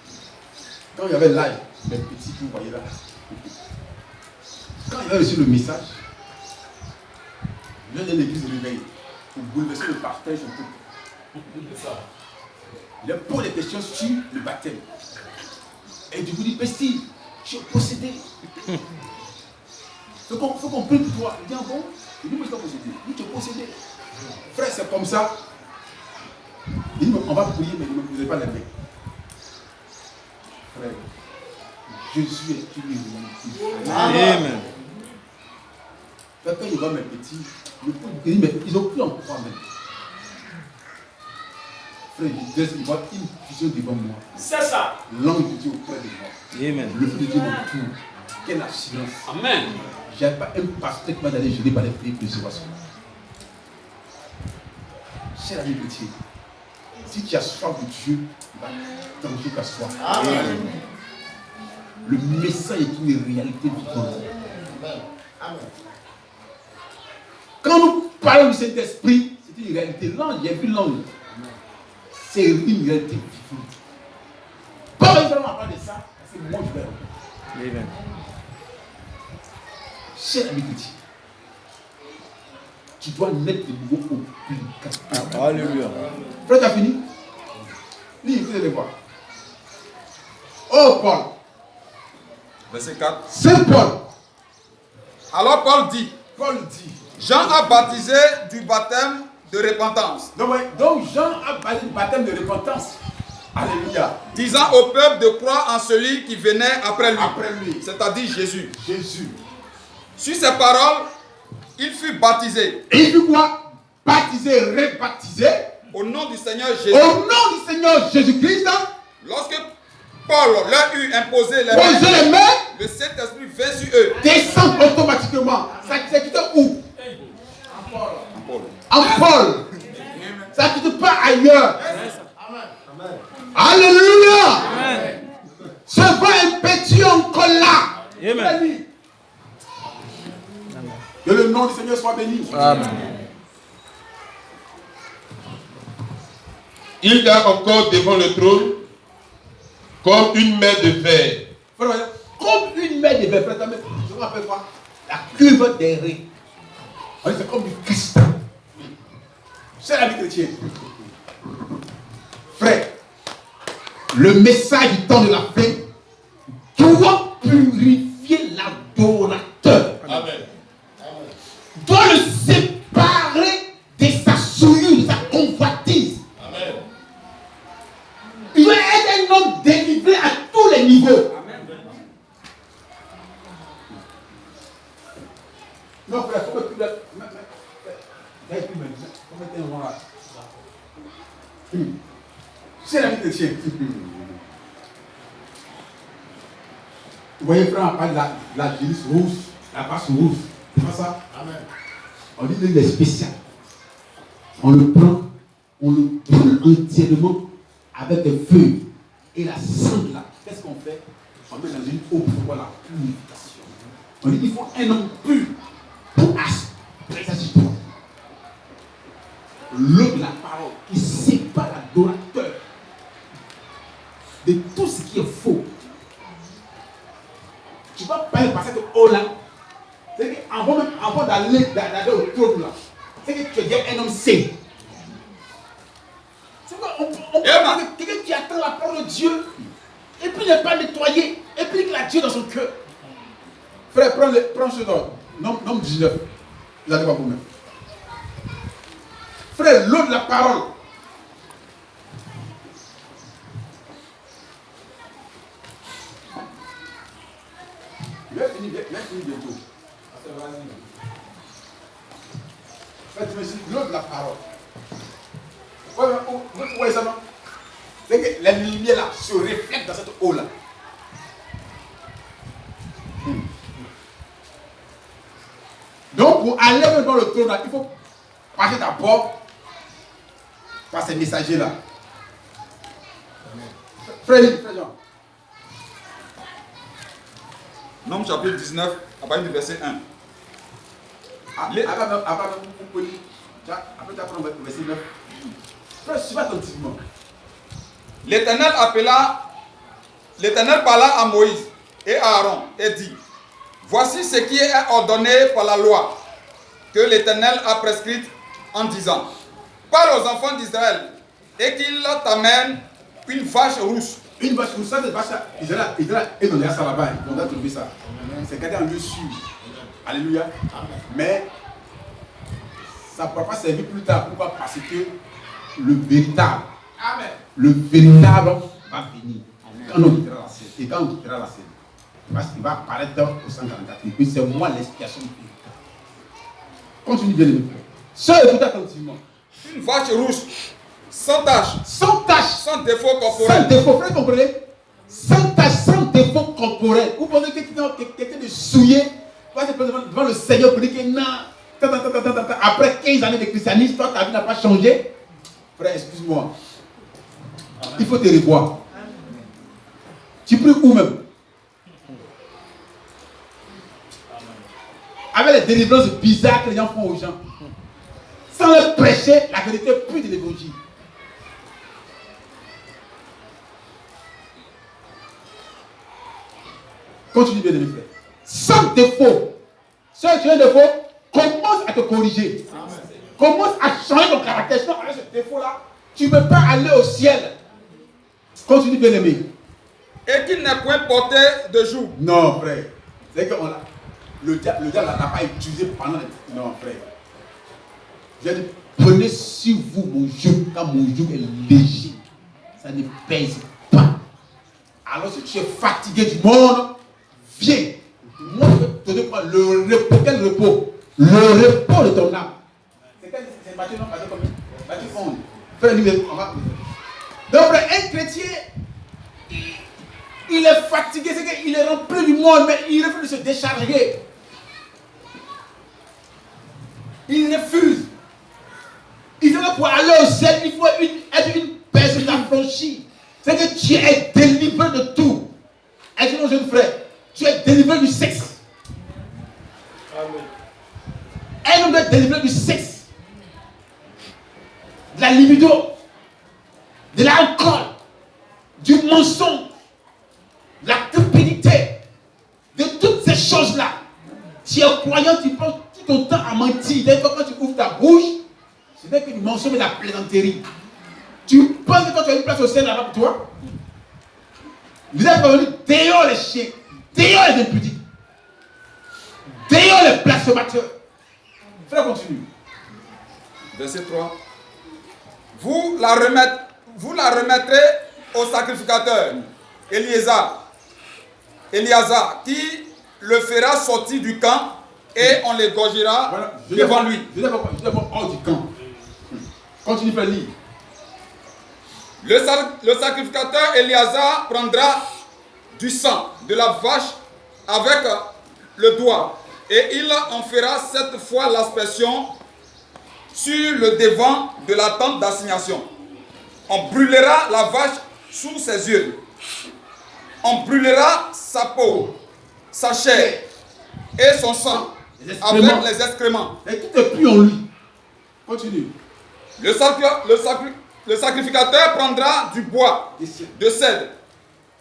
Quand il y avait l'âge, les petits que vous voyez là, quand il a reçu le message, il vient de l'église réveillée pour bouleverser le partage un peu. Il a posé des questions sur le baptême. Et du coup, il dit, Pesti, je suis possédé. Il faut qu'on prie pour toi. Il dit, ah bon? Il dit, mais je suis pas possédé. Il dit, tu es possédé. Frère, c'est comme ça. Il dit, on va prier, mais ne me posez pas les mains. Frère, Jésus est une réalité. Amen. Quand il voit mes petits, ils ont plus en croix même. Frère, ils voient une vision devant moi. C'est ça. L'ange de Dieu auprès de moi. Amen. Le feu de Dieu me tourne. Quelle assurance. Amen. Je n'avais pas un pasteur qui m'a donné gelé par les prières de ce soir. Cher ami chrétien, si tu as soif de Dieu, va t'enlever ta soif. Amen. Le message est une réalité vivante. Amen. Quand nous parlons du Saint-Esprit, c'est une réalité. L'ange, j'ai vu l'ange. C'est une réalité vivante. Pas vraiment à parler de ça, parce que moi je vais. Amen. Cher ami chrétien, tu dois naître de nouveau obligatoirement. Alléluia. Frère, tu as fini? Lis, vous allez voir. Oh, Paul. Verset 4. Saint Paul. Alors Paul dit, Jean a baptisé du baptême de repentance. Donc Jean a baptisé du baptême de repentance. Alléluia. Disant au peuple de croire en celui qui venait après lui. C'est-à-dire Jésus. Jésus. Sur ces paroles, il fut baptisé. Et il fut quoi? Baptisé, rebaptisé. Au nom du Seigneur Jésus. Au nom du Seigneur Jésus-Christ. Lorsque Paul leur eut imposé les mains, le Saint-Esprit vint sur eux. Descend automatiquement. Ça quitte où? En Paul. Ça ne quitte pas ailleurs. Alléluia. Ce vent impétueux encore là. Amen. Que le nom du Seigneur soit béni. Amen. Il y a encore devant le trône comme une mer de verre. Comme une mer de verre. Je me rappelle quoi? La cuve des reins. C'est comme du cristal. C'est la vie chrétienne. Frère, le message du temps de la fin doit purifier l'adorateur. Amen. C'est la vie chrétien. Vous voyez, frère, on parle de la génisse rousse, la passe rousse. C'est pas ça? Amen. On dit qu'il est spécial. On le prend entièrement avec des feuilles et la cendre là. Qu'est-ce qu'on fait? On met dans une eau pour la purification. On dit qu'il faut un homme pur pour aspirer sa situation. L'eau de la parole qui sépare l'adorateur de tout ce qui est faux. Tu vas pas passer cette eau-là. C'est qu'avant d'aller au trône là, c'est que tu es déjà un homme saint. C'est quelqu'un qui attend la parole de Dieu et puis il n'est pas nettoyé et puis il a Dieu dans son cœur. Frère, prends ce nom 19. Vous n'allez pas vous-même. Frère, l'eau de la parole. Il va finir bientôt. Frère, tu me dis l'eau de la parole. Vous voyez ça, non? C'est que la lumière là se reflète dans cette eau-là. Donc, pour aller dans le trône là, il faut passer d'abord par ces messagers-là. Frère Jean. Nombre chapitre 19, à partir du verset 1. Après, tu apprends le verset 9. Frère, suis attentivement. L'Éternel parla à Moïse et à Aaron et dit: voici ce qui est ordonné par la loi que l'Éternel a prescrite en disant: parle aux enfants d'Israël et qu'ils t'amènent une vache rousse. Une vache rousse, ça c'est vache, Israël est dans ça là-bas, on doit trouver ça. C'est gardé en lieu sûr. Alléluia. Mais ça ne pourra pas servir plus tard. Pourquoi? Parce que le véritable va venir. Quand on quittera la scène, et quand on quittera la scène, parce qu'il va apparaître au 144. Et puis c'est moi l'expiation du pays. Continue bien, les frères. Sœur, écoutez attentivement. Une vache rousse, sans tache. Sans tache. Sans défaut corporel. Sans défaut, frère, comprenez? Sans tache, sans défaut corporel. Vous pensez que quelqu'un de souillé va se présenter devant le Seigneur pour dire que non, après 15 années de christianisme, toi, ta vie n'a pas changé? Frère, excuse-moi. Il faut te revoir. Tu pries où même? Avec les délivrances bizarres que les gens font aux gens. Sans leur prêcher la vérité pure de l'évangile. Continue bien, mes frères. Sans défaut. Si tu as un défaut, commence à te corriger. Amen. Commence à changer ton caractère. Sinon, avec ce défaut-là, tu ne peux pas aller au ciel. Continue, bien aimé. Et qu'il n'ait point porté de joug. Non, frère. C'est que le diable n'a pas utilisé pendant les... Non, frère. J'ai dit, prenez sur vous mon joug, quand mon joug est léger. Ça ne pèse pas. Alors si tu es fatigué du monde, viens. Moi, je vais te donner quoi? Le repos. Quel repos? Le repos de ton âme. C'est Matthieu, non? Matthieu combien? Matthieu 11. Frère, on va... Donc, frère, un chrétien, il est fatigué, c'est qu'il est rempli du monde, mais il refuse de se décharger. Il refuse. Il dit que pour aller au ciel, il faut être une personne affranchie. C'est que tu es délivré de tout. Est-ce que mon jeune frère, tu es délivré du sexe. Amen. Un homme doit être délivré du sexe, de la libido, de l'alcool, du mensonge, de la cupidité, de toutes ces choses-là. Tu es croyant, tu passes tout ton temps à mentir. Dès que quand tu ouvres ta bouche, c'est que du mensonge et de la plaisanterie. Tu penses que toi tu as une place au ciel là-bas pour toi? Vous êtes revenu dehors les chiens, dehors les impudiques, dehors les blasphémateurs. Frère, continue. Verset 3. Vous la remettrez au sacrificateur Éliazar, qui le fera sortir du camp et on les gorgera Voilà. devant lui. Je vais d'abord hors du camp. Continue de lire. Le sacrificateur Éléazar prendra du sang de la vache avec le doigt et il en fera 7 fois l'aspersion sur le devant de la tente d'assignation. On brûlera la vache sous ses yeux. On brûlera sa peau, sa chair et son sang avec les excréments. Et tout est pris en lui. Continue. Le sacrificateur prendra du bois, de cèdre,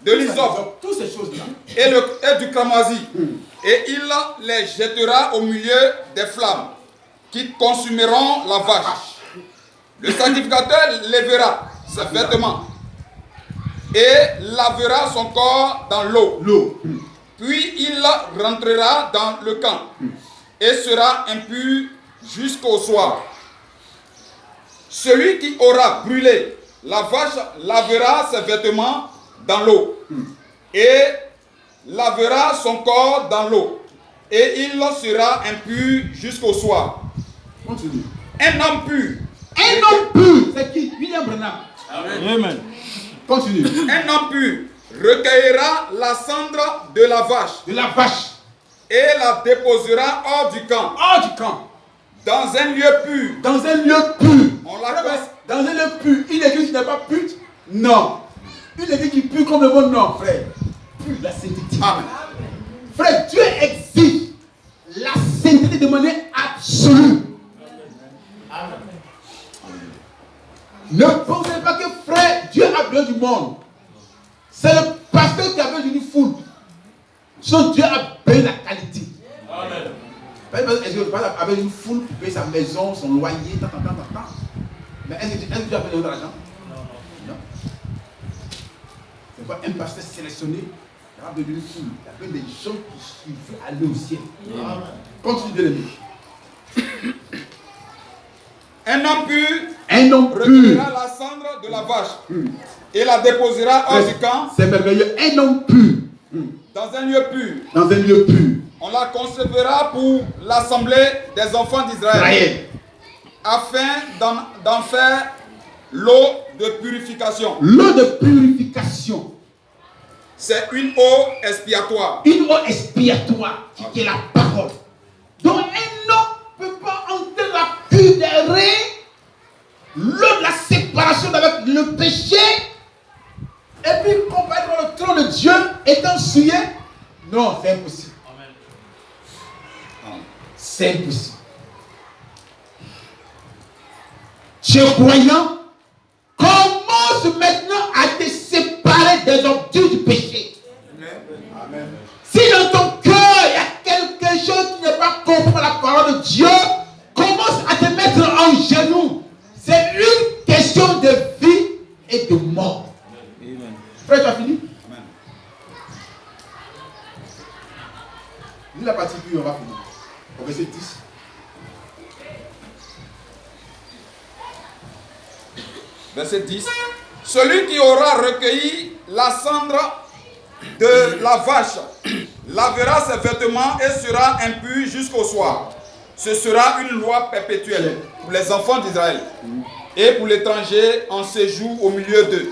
de l'hysope Toutes ces choses-là. et du cramoisi et il les jettera au milieu des flammes qui consumeront la vache. Le sacrificateur lèvera ses vêtements et lavera son corps dans l'eau. Puis il rentrera dans le camp et sera impur jusqu'au soir. Celui qui aura brûlé la vache lavera ses vêtements dans l'eau et lavera son corps dans l'eau et il sera impur jusqu'au soir. Continue. Un homme pur. Un homme pur. C'est qui? William Branham. Amen. Continue. Un homme pur recueillera la cendre de la vache De la vache. et la déposera hors du camp, Hors du camp. dans un lieu pur. Dans un lieu pur. On la cons- Dans un lieu pur. Une église qui n'est pas pure? Non. Une église qui pue comme le monde? Non, frère. Pure, la sainteté. Amen. Frère, Dieu exige la sainteté de manière absolue. Ne pensez pas que frère, Dieu a besoin du monde. C'est le pasteur qui a besoin d'une foule. Sinon, Dieu a besoin de la qualité. Amen. Est-ce que le pasteur a besoin d'une foule pour payer sa maison, son loyer, tant. Mais est-ce que Dieu a besoin d'argent? Non. C'est pas un pasteur sélectionné. Il a besoin d'une foule. Il a besoin des gens qui veulent aller au ciel. Amen. Continue de l'aimer. Un homme pur Un homme pur. recueillera la cendre de la vache et la déposera hors du camp, C'est merveilleux. Un homme pur. dans un lieu pur. Dans un lieu pur. On la conservera pour l'assemblée des enfants d'Israël, Israël. afin d'en faire l'eau de purification. L'eau de purification. C'est une eau expiatoire. Une eau expiatoire qui est la parole. Donc un homme ne peut pas entrer la pure des reins, l'eau de la séparation avec le péché, et puis comparaître devant le trône de Dieu étant souillé. Non, c'est impossible. Amen. C'est impossible. Tu es croyant, commence maintenant à te séparer des ordures du péché. Amen. Si dans ton cœur il y a quelque chose qui n'est pas conforme à la parole de Dieu, commence à te mettre en genoux. C'est une question de vie et de mort. Amen. Frère, tu as fini? Amen. Lis la partie puis on va finir. Au verset 10. Verset 10. Celui qui aura recueilli la cendre de la vache lavera ses vêtements et sera impur jusqu'au soir. Ce sera une loi perpétuelle pour les enfants d'Israël et pour l'étranger en séjour au milieu d'eux.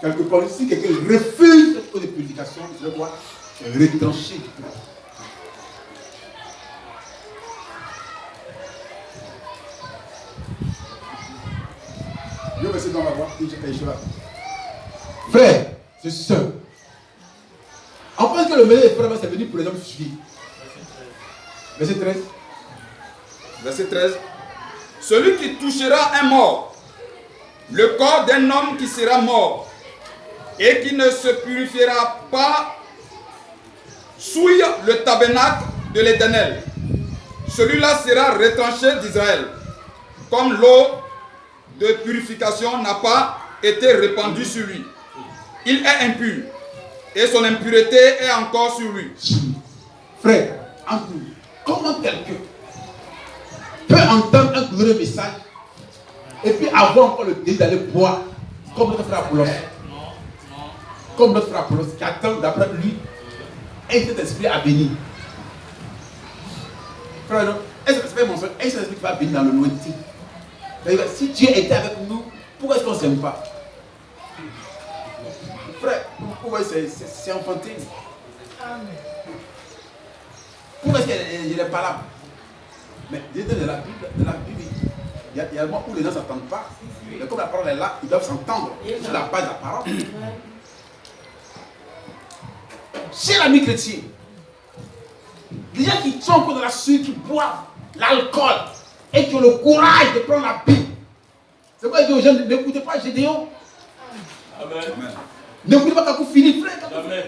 Quelque part ici, quelqu'un refuse cette eau de purification, tu sais quoi? Tu es retranché du peuple. Verset dans la voix, frère, c'est seul. On pense que le meilleur frère c'est venu pour les hommes suivis. Verset 13. Verset 13. Celui qui touchera un mort, le corps d'un homme qui sera mort et qui ne se purifiera pas, souille le tabernacle de l'Éternel. Celui-là sera retranché d'Israël, comme l'eau de purification n'a pas été répandue sur lui. Il est impur et son impureté est encore sur lui. Frère, entre nous, comment quelqu'un peut entendre un glorieux message et puis avoir encore le désir d'aller boire comme notre frère Apollos? Comme notre frère Apollos qui attend d'après lui un cet esprit à venir. Frère, non, est-ce que c'est pas mon frère? Est-ce que tu vas venir dans le lointain? Si Dieu était avec nous, pourquoi est-ce qu'on ne s'aime pas? Frère, pourquoi c'est enfantin? Pourquoi est-ce qu'il n'est pas là? Mais de la Bible, il y a des moments où les gens ne s'entendent pas. Mais comme la parole est là, ils doivent s'entendre sur la base de la parole. Chez l'ami chrétien, les gens qui sont encore dans la suite, qui boivent l'alcool et qui ont le courage de prendre la Bible. C'est pourquoi il dit aux gens, n'écoutez pas Gédéon. Amen. N'écoutez pas quand vous finissez, frère. Amen.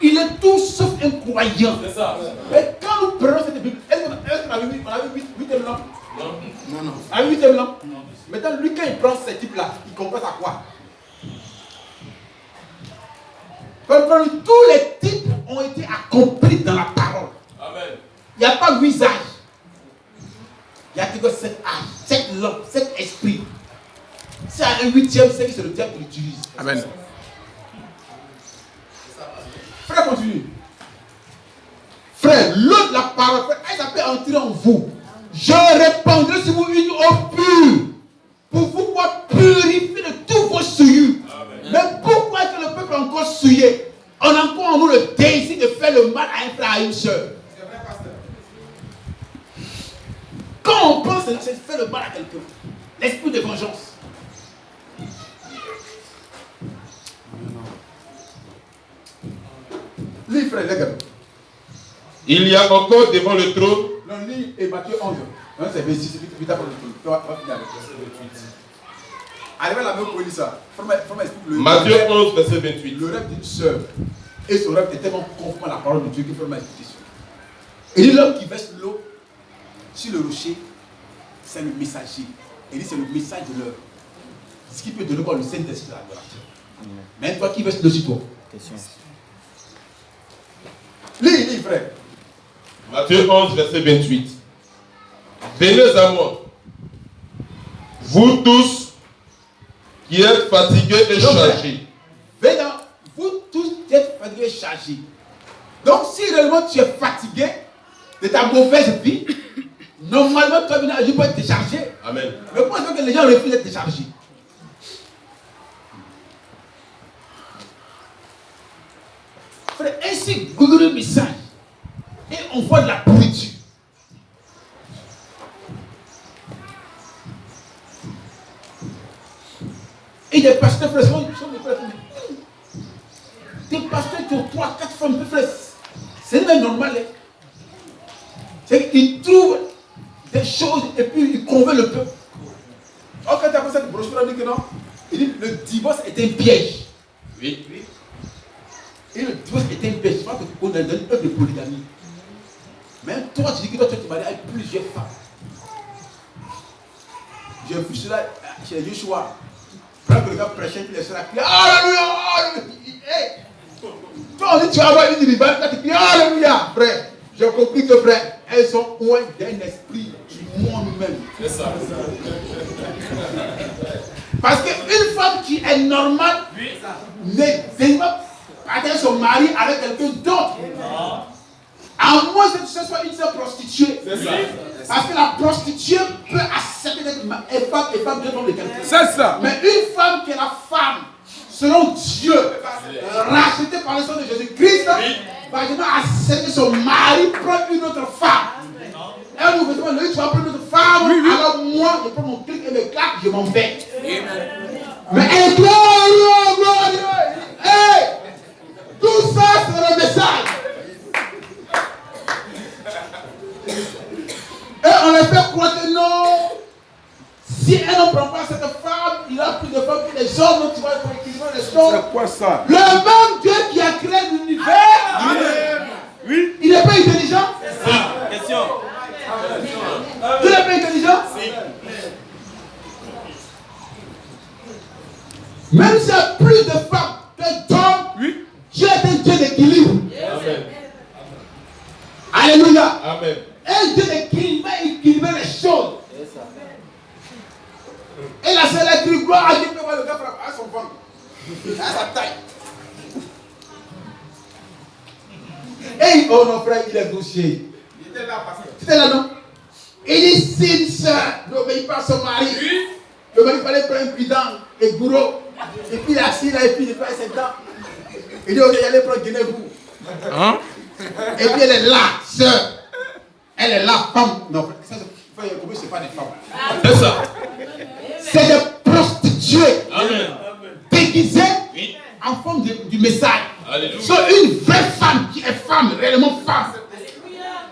Il est tout sauf un croyant. C'est ça. Mais quand nous prenons cette Bible, est-ce qu'on a vu 8e lampe? Non. À 8e lampe? Maintenant, lui, quand il prend ce type-là, il comprend à quoi? Tous les types ont été accomplis dans la parole. Amen. Il n'y a pas 8 âges. Il y a que 7 âges, 7 langues, 7 esprits. C'est à un 8e, c'est le diable qui l'utilise. Amen. Frère, continue. Frère, l'eau de la parole, frère, elle peut entrer en vous. Je répandrai sur vous une eau pure pour vous pouvoir purifier de tous vos souillures. Mais pourquoi est-ce que le peuple est encore souillé? On a encore en nous le désir de faire le mal à un frère, à une soeur. Quand on pense à faire le mal à quelqu'un, l'esprit de vengeance. Lis, frère, regarde. Il y a encore devant le trône. Non, lis et Matthieu 11. Non, c'est 26, vite après le trône. On va finir avec ça. Allez, la même pour lire ça. Matthieu 11, verset 28. Le rêve d'une sœur. Et son rêve est tellement conforme à la parole de Dieu qu'il faut m'a expliquer ça. Et dit l'homme qui verse l'eau sur le rocher, c'est le messager. Et dit c'est le message de l'heure. Ce qui peut donner quoi le Saint-Esprit à l'adoration. Mais toi qui verses l'eau sur toi. Question. Lis, frère. Matthieu 11, verset 28. Venez à moi, vous tous qui êtes fatigués et chargés. Venez, vous tous qui êtes fatigués et chargés. Donc si réellement tu es fatigué de ta mauvaise vie, normalement tu vas venir à Dieu pour être déchargé. Amen. Mais pourquoi est-ce que les gens refusent d'être déchargés? Frère, ainsi Google le message et on voit de la pourriture. Et des pasteurs, frère, des pasteurs qui ont 3, 4 femmes, frère, c'est même normal. Hein? C'est qu'ils trouvent des choses et puis ils convainquent le peuple. Or, quand tu as fait cette brochure, on dit que non, il dit le divorce est un piège. Oui. Et le divorce est un piège. Je crois que tu connais une œuvre de polygamie. Mais toi, tu dis que toi, tu te maries avec plusieurs femmes. J'ai vu cela chez Yeshua. Quand le gars prêchait, puis les soeurs criaient Alléluia, Alléluia. Hey. Toi, on dit tu vas avoir une rivale, tu cries Alléluia, frère. J'ai compris que, frère, elles sont loin d'un esprit du monde même. C'est ça. Parce qu'une femme qui est normale ne va atteindre son mari avec quelqu'un d'autre. À moins que ce soit une seule prostituée. C'est ça. Parce que la prostituée peut accepter d'être femme et femme de nom de quelqu'un. C'est ça. Mais une femme qui est la femme, selon Dieu, rachetée par le sang de Jésus-Christ, va jamais accepter que son mari prenne une autre femme. Et on nous dit, lui, tu vas prendre une autre femme, alors moi, je prends mon clic et mes claques, je m'en vais. Mais gloire, hey, tout ça, c'est le message. Et on les fait croire que non. Si elle ne prend pas cette femme, il a plus de femmes que les hommes, donc tu vas être équilibré les choses. C'est quoi ça? Le même Dieu qui a créé l'univers, Oui. il n'est pas intelligent. Question. Dieu n'est pas intelligent. Même s'il y a plus de femmes que d'hommes, Dieu est un Dieu d'équilibre. Amen. Alléluia. Amen. Un Dieu d'équilibre va équilibrer les choses. Et la seule a dit gloire à Dieu peut voir le gars à son ventre, à sa taille. Et oh non frère, il est gaucher. Il était là, pasteur. C'était là non? Il dit, si une soeur n'obéit pas à son mari, le mari fallait prendre un bidon et gourou. Et puis il est assis là, et puis il est pas ses dents. Il dit, ok, allez prendre Guinée-vous. Hein? Et puis elle est là, sœur. Elle est là, femme. Non, ça, c'est pas des femmes. C'est ça. C'est des prostituées. Amen. Déguisées en forme du message. Alléluia. Sur une vraie femme qui est femme, réellement femme.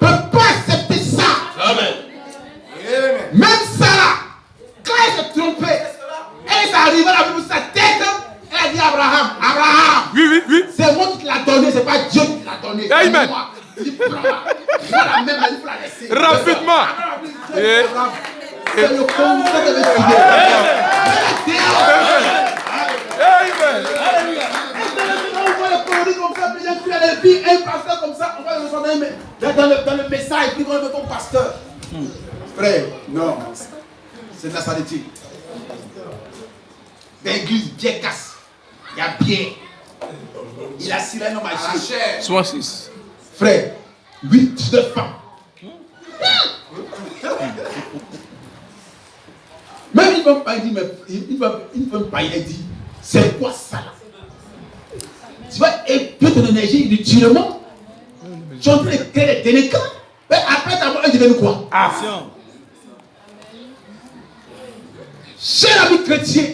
Ne peut pas accepter ça. Amen. Même Sarah, quand elle s'est trompée, elle s'est arrivée à la Bible sa tête. Elle a dit Abraham, Abraham. Oui. C'est moi qui te l'ai donné, c'est pas Dieu qui te l'a donné. C'est Amen. moi. Il dit, prends-la. Moi la même, il faut la laisser. Rapidement. C'est le concept de décider. Amen. On voit le coloris comme ça, puis il y a des filles, un pasteur comme ça, on va le recevoir dans le message, puis on veut ton pasteur. Frère, non, c'est de la saleté. L'église bien casse, il y a bien. Il a ciré un homme à chair. 66. Frère, 8 de femmes. Même ils ne vont pas dire, mais ils ne vont pas, il dit, c'est quoi ça là? Tu vas épuiser ton énergie inutilement. Tu es en train de créer des délinquants. Mais après t'avoir un devenu quoi? Action. Cher ami chrétien,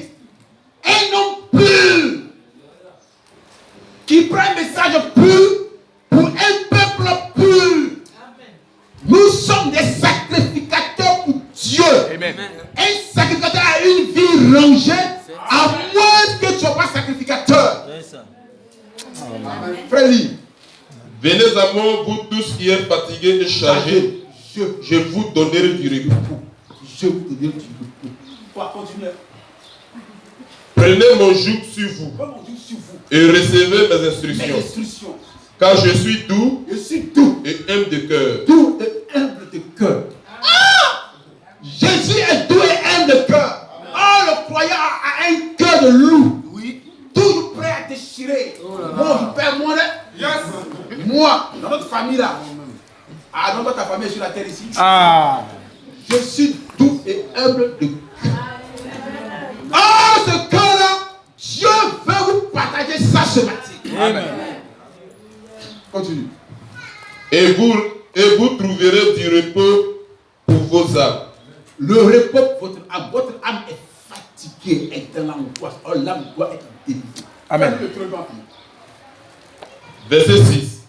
un homme pur qui prend un message pur pour un peuple pur. Nous sommes des sacrificateurs pour Dieu. Amen. Un sacrificateur a une vie rangée, à moins que tu ne sois pas sacrificateur. Frère Lee, Venez à moi, vous tous qui êtes fatigués et chargés, je vous donnerai du repos. je vous donne du repos. On va continuer. Prenez mon joug sur vous Prends mon Dieu sur vous. et recevez mes Mes instructions. instructions. Car je suis doux Je suis doux. et humble de cœur. Doux et humble de cœur. Jésus est doux et humble de cœur. Oh, le croyant a un cœur de loup. Oui. Toujours prêt à déchirer. Moi, je perds moi. Moi, dans notre famille là. Ah, non, ta famille est sur la terre ici. Ah. Je suis doux et humble de cœur. Oh, ce cœur-là, Dieu veut vous partager ça ce matin. Amen. Continue. Et vous trouverez du repos pour vos âmes. Le repos pour votre âme est fatiguée, est dans l'angoisse. Oh, l'âme doit être délivrée. Amen. Verset 6.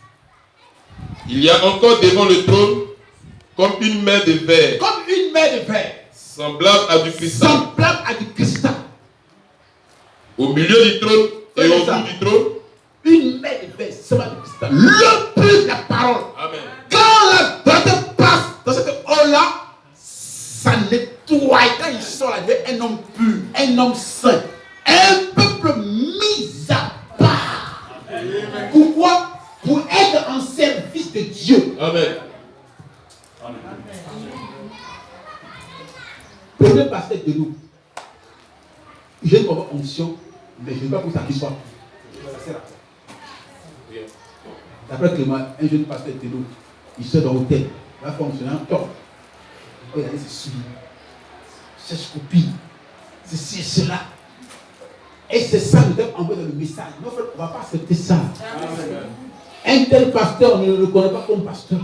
Il y a encore devant le trône comme une main de verre, Comme une main de verre, semblable à du cristal. semblable à du cristal. Au milieu du trône et au bout du trône. Une main de verre, semblable à du cristal. Le plus de la parole. Amen. Quand la droite passe dans cette eau-là, ça nettoie. Quand il sort là, il devient un homme pur, un homme saint, un peuple mis à part. Pourquoi? Pour être en service de Dieu. Amen. Prenez pasteur de nous. J'ai une onction, mais je ne veux pas pour ça qu'il soit. Ça sert à quoi? D'après Clément, un jeune pasteur de nous, il sort dans l'hôtel, il va fonctionner en temps. Regardez ses souliers, ses copines, ceci et cela. Et c'est ça nous devons envoyer dans le message. Non, frère, on ne va pas accepter ça. Un tel pasteur, on ne le reconnaît pas comme pasteur.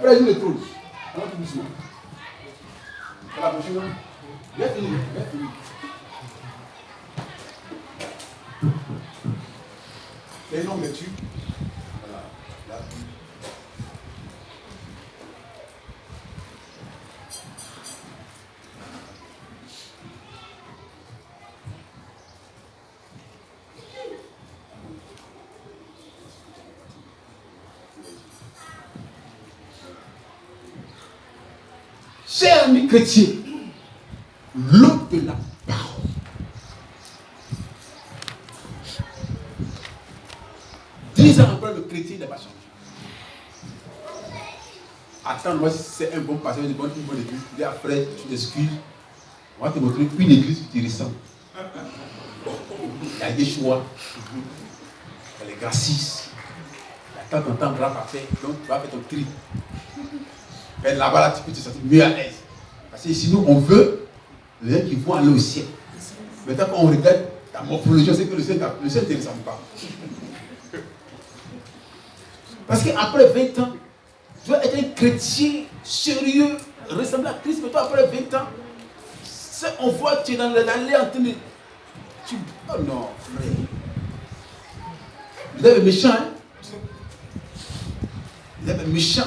Frère, nous le trône. Alors tout doucement. La prochaine. Bien fini, bien fini. Les noms me tuent. Voilà. Là. Chers amis chrétiens, l'eau de la parole. Disons encore le chrétien n'a pas changé. Attends, moi si c'est un bon pasteur, une bonne église, dis après, tu t'excuses. On va te montrer une église qui te ressemble. Il y a des choix. Il y a les gracistes. Il y a tant en temps grave à faire, donc tu vas faire ton tri. Mais là-bas, là, tu peux te sentir mieux à l'aise. Parce que ici, nous, on veut les gens qui vont aller au ciel. Maintenant, quand on regarde ta morphologie, on sait que le ciel ne te ressemble pas. Parce qu'après 20 ans, tu dois être un chrétien sérieux, ressembler à Christ, mais toi, après 20 ans, on voit que tu es dans l'allée en train de... Oh non, frère. Vous êtes méchant, hein? Vous êtes méchant.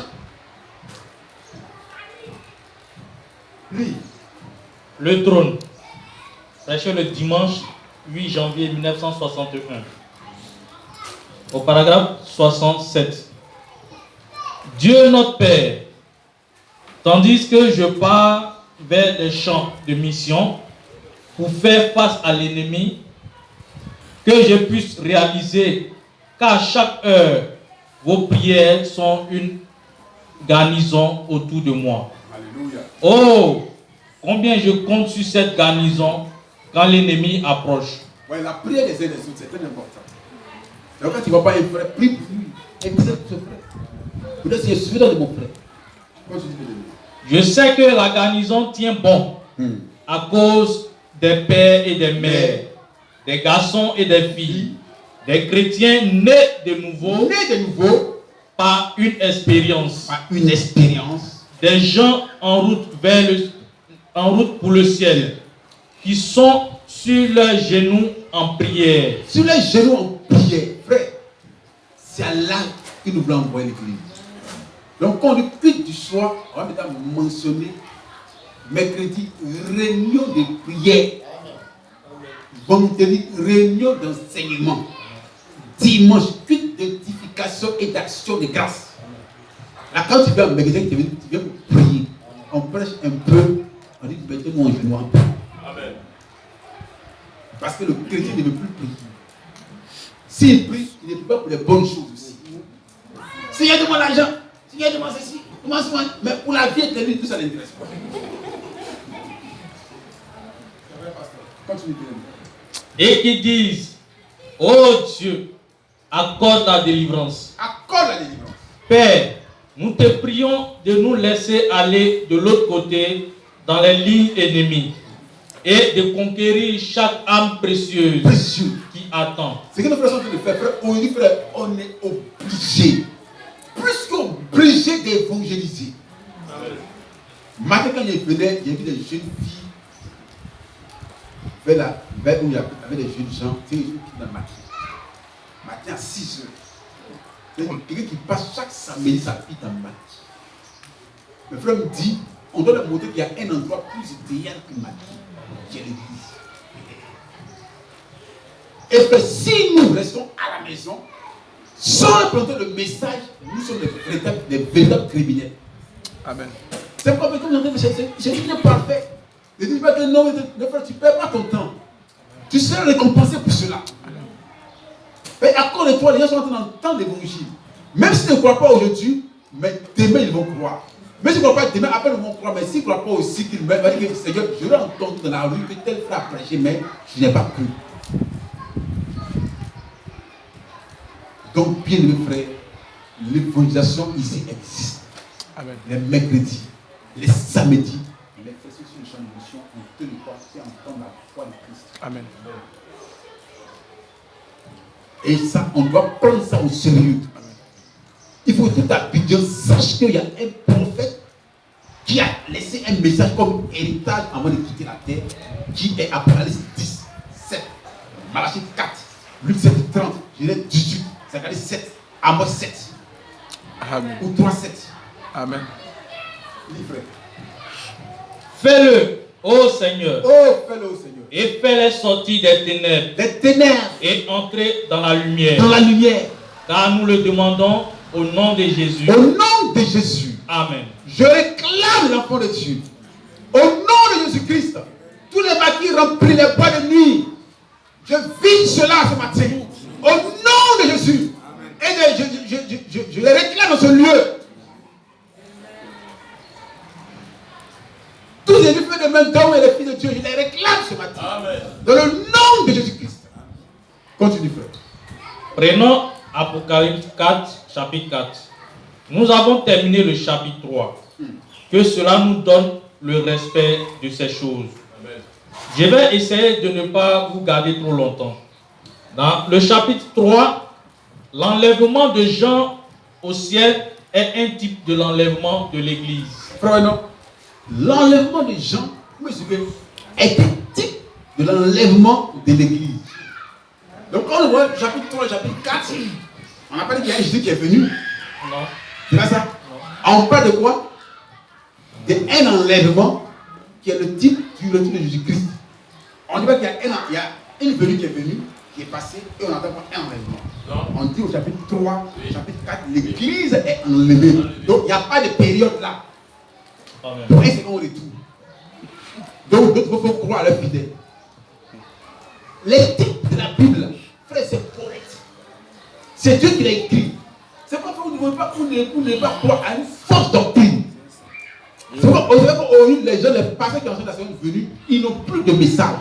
Lui. Le trône. Prêché le dimanche 8 janvier 1961. Au paragraphe 67. Dieu notre Père, tandis que je pars vers les champs de mission pour faire face à l'ennemi, que je puisse réaliser qu'à chaque heure, vos prières sont une garnison autour de moi. Alléluia. Oh, combien je compte sur cette garnison quand l'ennemi approche. Ouais, la prière des uns des autres, c'est très important. Donc quand tu ne vois pas un frère, prie pour lui. Accepte ce frère. Peut-être que je suis dans de mon frère. Je sais que la garnison tient bon à cause des pères et des mères, des garçons et des filles, des chrétiens nés de nouveau par une expérience. Des gens en route pour le ciel, qui sont sur leurs genoux en prière. Sur les genoux en prière, frère. C'est à là que nous voulons envoyer l'église. Donc quand on dit culte du soir, on va maintenant mentionner mercredi, réunion de prière. Vendredi, réunion d'enseignement. Dimanche, culte d'édification et d'action de grâce. Là, quand tu viens en magasin, tu viens pour prier. On prêche un peu, on dit que mettez-moi en genou un peu. Amen. Parce que le chrétien ne veut plus prier. S'il prie, il ne prie pas pour les bonnes choses aussi. Seigneur, demande l'argent. Seigneur, demande ceci. Mais pour la vie éternelle, tout ça n'intéresse pas. Continue. Et qui disent, oh Dieu, accorde la délivrance. Accorde la délivrance. Père, nous te prions de nous laisser aller de l'autre côté dans les lignes ennemies et de conquérir chaque âme précieuse qui attend. C'est ce que nos frères sont en train de faire, frère. Aujourd'hui, frère, on est obligé, plus qu'obligé d'évangéliser. Matin, quand je venais, j'ai vu des jeunes filles vers où il y avait des jeunes gens, c'est les jeunes qui dans le matin. Matin à 6 heures. Quelqu'un qui passe chaque samedi sa fille dans le matin. Le frère me dit, on doit leur montrer qu'il y a un endroit plus idéal que le matin, qui est l'église. Et que si nous restons à la maison, sans implanter le message, nous sommes des véritables criminels. Amen. C'est pas comme on dit, c'est bien parfait. Ne dis pas que non, tu ne perds pas ton temps. Tu seras récompensé pour cela. Et à cause de toi, les gens sont en train d'entendre l'évangile. Même s'ils ne croient pas aujourd'hui, mais demain ils vont croire. Même s'ils ne croient pas demain, après ils vont croire. Mais s'ils ne croient pas aussi, qu'ils vont dire que Seigneur, je l'ai entendu dans la rue que tel frère a prêché, mais je n'ai pas cru. Donc, bien aimés frères, l'évangélisation ici existe. Amen. Les mercredis, les samedis, les frères sur le champ de mission, on te le croit, c'est entendre la foi de Christ. Amen. Et ça, on doit prendre ça au sérieux. Amen. Il faut tout Abidjan sache qu'il y a un prophète qui a laissé un message comme héritage avant de quitter la terre, qui est Apocalypse 10, 7, Malachie 4, Luc 7, 30, Genèse 18, Zacharie 7, Amos 7. Amen. Ou 3, 7. Amen. Fais-le, ô Seigneur. Oh, fais-le, ô Seigneur. Et fais-les sortir des ténèbres. Des ténèbres. Et entrer dans la lumière. Dans la lumière. Car nous le demandons au nom de Jésus. Au nom de Jésus. Amen. Je réclame l'enfant de Dieu. Au nom de Jésus-Christ. Tous les maquis remplis les bois de nuit. Je vide cela ce matin. Au nom de Jésus. Et je les réclame dans ce lieu. Tous les faits de main d'homme et les filles de Dieu, je les réclame ce matin. Amen. Dans le nom de Jésus-Christ. Continue, frère. Prenons Apocalypse 4, chapitre 4. Nous avons terminé le chapitre 3. que cela nous donne le respect de ces choses. Je vais essayer de ne pas vous garder trop longtemps. Dans le chapitre 3, l'enlèvement de Jean au ciel est un type de l'enlèvement de l'Église. Frère, non. L'enlèvement de Jean, est un type de l'enlèvement de l'Église. Donc quand on voit le chapitre 3 et le chapitre 4, on n'a pas dit qu'il y a Jésus qui est venu. Non. C'est pas ça? On parle de quoi? D'un enlèvement qui est le type du retour de Jésus-Christ. On dit pas qu'il y a une venue qui est venue, qui est passée, et on n'entend pas un enlèvement. Non. On dit au chapitre 3, au chapitre 4, l'Église est enlevée. Donc il n'y a pas de période là. Donc c'est qu'on retourne. Donc d'autres faut croire à leur fidèle. Les types de la Bible, frère, c'est correct. C'est Dieu qui l'a écrit. C'est pas que vous ne voulez pas croire à une fausse doctrine. C'est pourquoi aujourd'hui, les gens, les pasteurs qui sont venus, ils n'ont plus de message.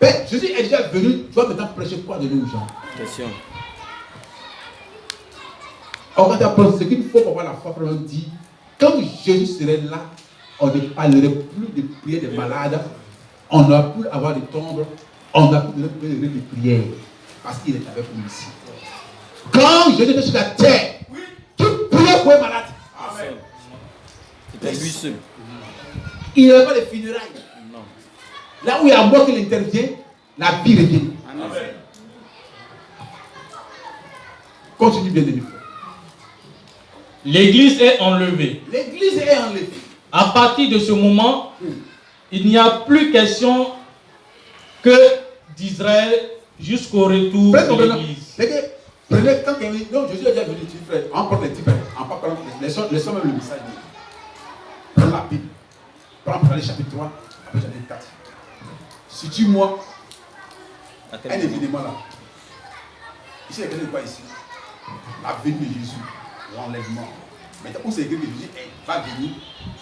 Mais Jésus est déjà venu, tu vas maintenant prêcher quoi de nous aux gens? Question. Alors quand tu apprends ce qu'il faut pour avoir la foi, on dit, quand Jésus serait là, on ne parlerait plus de prière des malades, on n'a plus à avoir des tombes, on n'a plus de prière, parce qu'il est avec nous ici. Quand Jésus était sur la terre, tu priais pour un malade. Amen. C'était lui seul. Il n'y avait pas de funérailles. Non. Là où il y a mort qui intervient, la vie revient. Amen. Continue bien de nous. L'Église est enlevée. L'Église est enlevée. À partir de ce moment, il n'y a plus question que d'Israël jusqu'au retour de l'Église. Prenez quand non, Jésus est déjà venu, frère. On porte les types, on porte les sons même le message. Prends la Bible. Prends le chapitre 3, après le chapitre 4. Si tu moi, un événement là. Ici, il y a quelqu'un de quoi ici? La venue de Jésus, l'enlèvement. Maintenant, où c'est écrit que Jésus va venir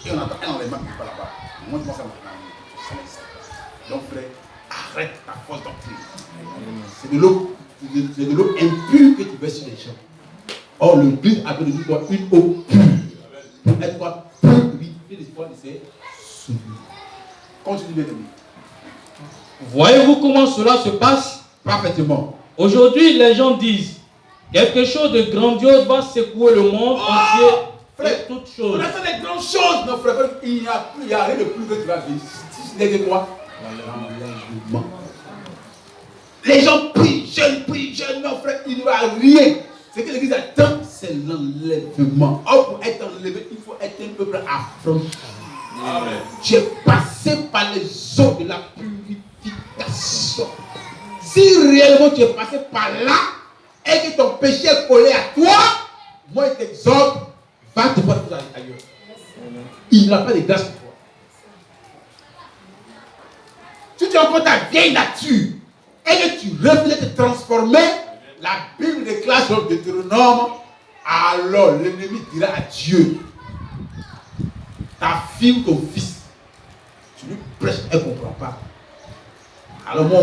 et on entend un enlèvement qui n'est pas là-bas. Moi, je pense à mon donc, frère, arrête ta fausse doctrine. C'est de l'eau impure que tu veux sur les gens. Or, le Christ a donné une eau pure. Pour être quoi? Purifier l'espoir de ses souvenirs. Continue bien de lui. Voyez-vous comment cela se passe? Parfaitement. Aujourd'hui, les gens disent quelque chose de grandiose va secouer le monde entier. Frère, toutes choses. On a fait des grandes choses, non frère. Il n'y a rien de plus que tu vas vivre. Si ce n'est que quoi? L'enlèvement. Les gens prient, jeunes, non frère, il n'y aura rien. Ce que l'Église attend, c'est l'enlèvement. Or, pour être enlevé, il faut être un peuple affranchi. Tu es passé par les eaux de la purification. Si réellement tu es passé par là et que ton péché est collé à toi, moi je t'exhorte, va te voir ailleurs. Il n'y a pas de grâce pour toi. Si tu as encore ta vieille nature et que tu refuses de te transformer, la Bible déclare sur Deutéronome, alors l'ennemi dira à Dieu, ta fille ou ton fils, tu lui prêches, elle ne comprend pas. Alors moi,